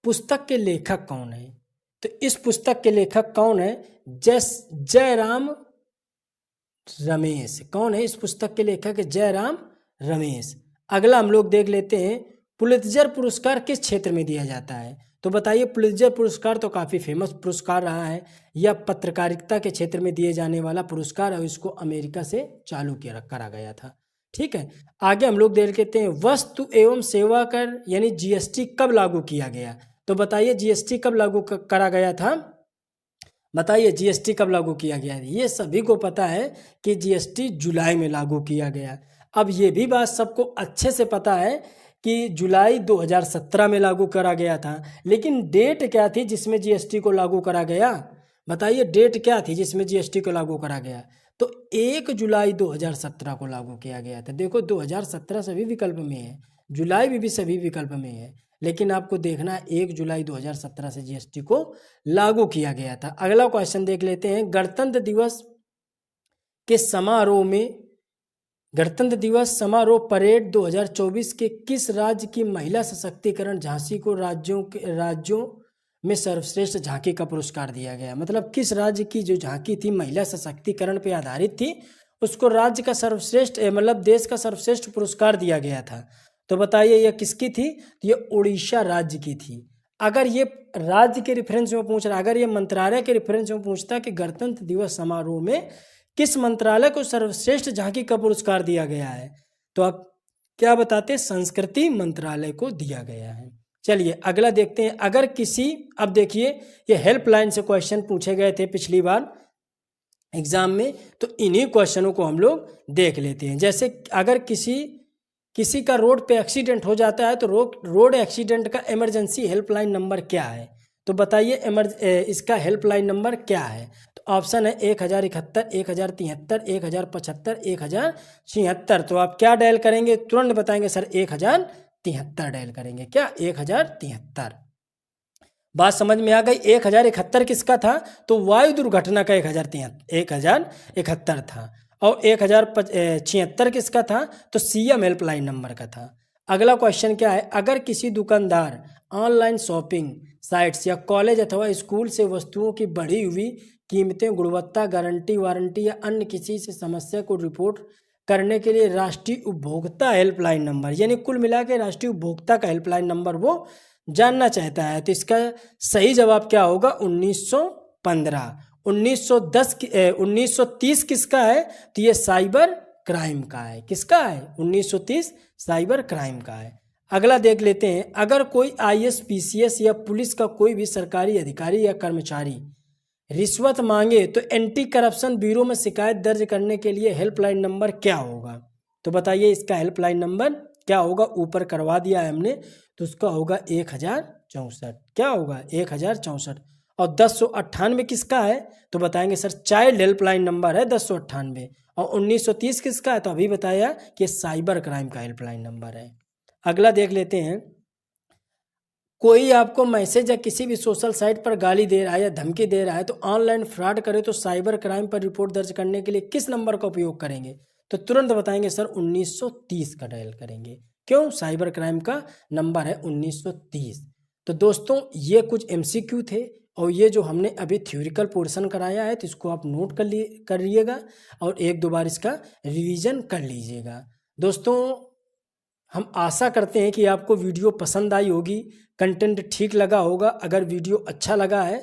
पुस्तक के लेखक कौन है? तो इस पुस्तक के लेखक कौन है? जयराम रमेश। कौन है इस पुस्तक के लेखक? जयराम रमेश। अगला हम लोग देख लेते हैं पुलित्जर पुरस्कार किस क्षेत्र में दिया जाता है? तो बताइए पुलित्जर पुरस्कार तो काफ़ी फेमस पुरस्कार रहा है। यह पत्रकारिता के क्षेत्र में दिए जाने वाला पुरस्कार है, इसको अमेरिका से चालू करा गया था। ठीक है, आगे हम लोग देख लेते हैं वस्तु एवं सेवा कर यानी जीएसटी कब लागू किया गया? तो बताइए जीएसटी कब लागू करा गया था? बताइए जीएसटी कब लागू किया गया? ये सभी को पता है कि जीएसटी जुलाई में लागू किया गया। अब ये भी बात सबको अच्छे से पता है कि जुलाई 2017 में लागू करा गया था, लेकिन डेट क्या थी जिसमें जीएसटी को लागू करा गया? बताइए डेट क्या थी जिसमें जीएसटी को लागू करा गया? तो 1 जुलाई 2017 को लागू किया गया था। देखो 2017 सभी विकल्प में है, जुलाई भी सभी विकल्प में है, लेकिन आपको देखना 1 जुलाई 2017 से जीएसटी को लागू किया गया था। अगला क्वेश्चन देख लेते हैं गणतंत्र दिवस के समारोह में, गणतंत्र दिवस समारोह परेड 2024 के किस राज्य की महिला सशक्तिकरण झांसी को राज्यों में सर्वश्रेष्ठ झांकी का पुरस्कार दिया गया? मतलब किस राज्य की जो झांकी थी महिला सशक्तिकरण पे आधारित थी, उसको राज्य का सर्वश्रेष्ठ मतलब देश का सर्वश्रेष्ठ पुरस्कार दिया गया था। तो बताइए यह किसकी थी? तो ये उड़ीसा राज्य की थी। अगर ये राज्य के रेफरेंस में पूछ रहा, अगर ये मंत्रालय के रेफरेंस में पूछता कि गणतंत्र दिवस समारोह में किस मंत्रालय को सर्वश्रेष्ठ झांकी का पुरस्कार दिया गया है, तो आप क्या बताते? संस्कृति मंत्रालय को दिया गया है। चलिए अगला देखते हैं अगर किसी, अब देखिए ये हेल्पलाइन से क्वेश्चन पूछे गए थे पिछली बार एग्जाम में, तो इन्हीं क्वेश्चनों को हम लोग देख लेते हैं। जैसे अगर किसी का रोड पे एक्सीडेंट हो जाता है तो रोड एक्सीडेंट का इमरजेंसी हेल्पलाइन नंबर क्या है? तो बताइए इसका हेल्पलाइन नंबर क्या है? तो ऑप्शन है 1071, 1073, 1075, 1076। तो आप क्या डायल करेंगे? तुरंत बताएंगे सर 1073 डायल करेंगे। क्या? 1073। बात समझ में आ गई? 1071 किसका था? तो वायु दुर्घटना का 1071 था। और 1076 किसका था? तो सीएम हेल्पलाइन नंबर का था। अगला क्वेश्चन क्या है? अगर किसी दुकानदार ऑनलाइन शॉपिंग साइट्स या कॉलेज अथवा स्कूल से वस्तुओं की बढ़ी हुई कीमतें, गुणवत्ता, गारंटी, वारंटी या अन्य किसी से समस्या को रिपोर्ट करने के लिए राष्ट्रीय उपभोक्ता हेल्पलाइन नंबर यानी कुल मिला के राष्ट्रीय उपभोक्ता का हेल्पलाइन नंबर वो जानना चाहता है, तो इसका सही जवाब क्या होगा? 1915। 1930 किसका है? तो ये साइबर क्राइम का है। किसका है? 1930 साइबर क्राइम का है। अगला देख लेते हैं, अगर कोई आईएएस पीसीएस या पुलिस का कोई भी सरकारी अधिकारी या कर्मचारी रिश्वत मांगे तो एंटी करप्शन ब्यूरो में शिकायत दर्ज करने के लिए हेल्पलाइन नंबर क्या होगा? तो बताइए इसका हेल्पलाइन नंबर क्या होगा? ऊपर करवा दिया है हमने, तो उसका होगा 1064। क्या होगा? 1064। और 1098 किसका है? तो बताएंगे सर चाइल्ड हेल्पलाइन नंबर है 1098। और 1930 किसका है? तो अभी बताया कि साइबर क्राइम का हेल्पलाइन नंबर है। अगला देख लेते हैं, कोई आपको मैसेज या किसी भी सोशल साइट पर गाली दे रहा है या धमकी दे रहा है तो ऑनलाइन फ्रॉड करे तो साइबर क्राइम पर रिपोर्ट दर्ज करने के लिए किस नंबर का उपयोग करेंगे? तो तुरंत बताएंगे सर 1930 का डायल करेंगे। क्यों? साइबर क्राइम का नंबर है 1930। तो दोस्तों ये कुछ एमसीक्यू थे और ये जो हमने अभी थ्योरिकल पोर्शन कराया है तो इसको आप नोट कर लीजिएगा और एक दो बार इसका रिवीजन कर लीजिएगा। दोस्तों हम आशा करते हैं कि आपको वीडियो पसंद आई होगी, कंटेंट ठीक लगा होगा। अगर वीडियो अच्छा लगा है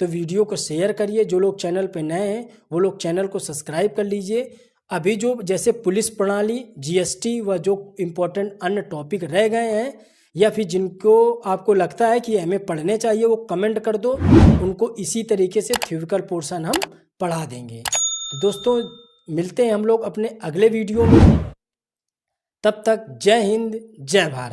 तो वीडियो को शेयर करिए। जो लोग चैनल पे नए हैं वो लोग चैनल को सब्सक्राइब कर लीजिए। अभी जो जैसे पुलिस प्रणाली, जीएसटी व जो इम्पोर्टेंट अन्य टॉपिक रह गए हैं या फिर जिनको आपको लगता है कि हमें पढ़ने चाहिए वो कमेंट कर दो, उनको इसी तरीके से थ्योरिकल पोर्शन हम पढ़ा देंगे। तो दोस्तों मिलते हैं हम लोग अपने अगले वीडियो में। तब तक जय हिंद, जय भारत।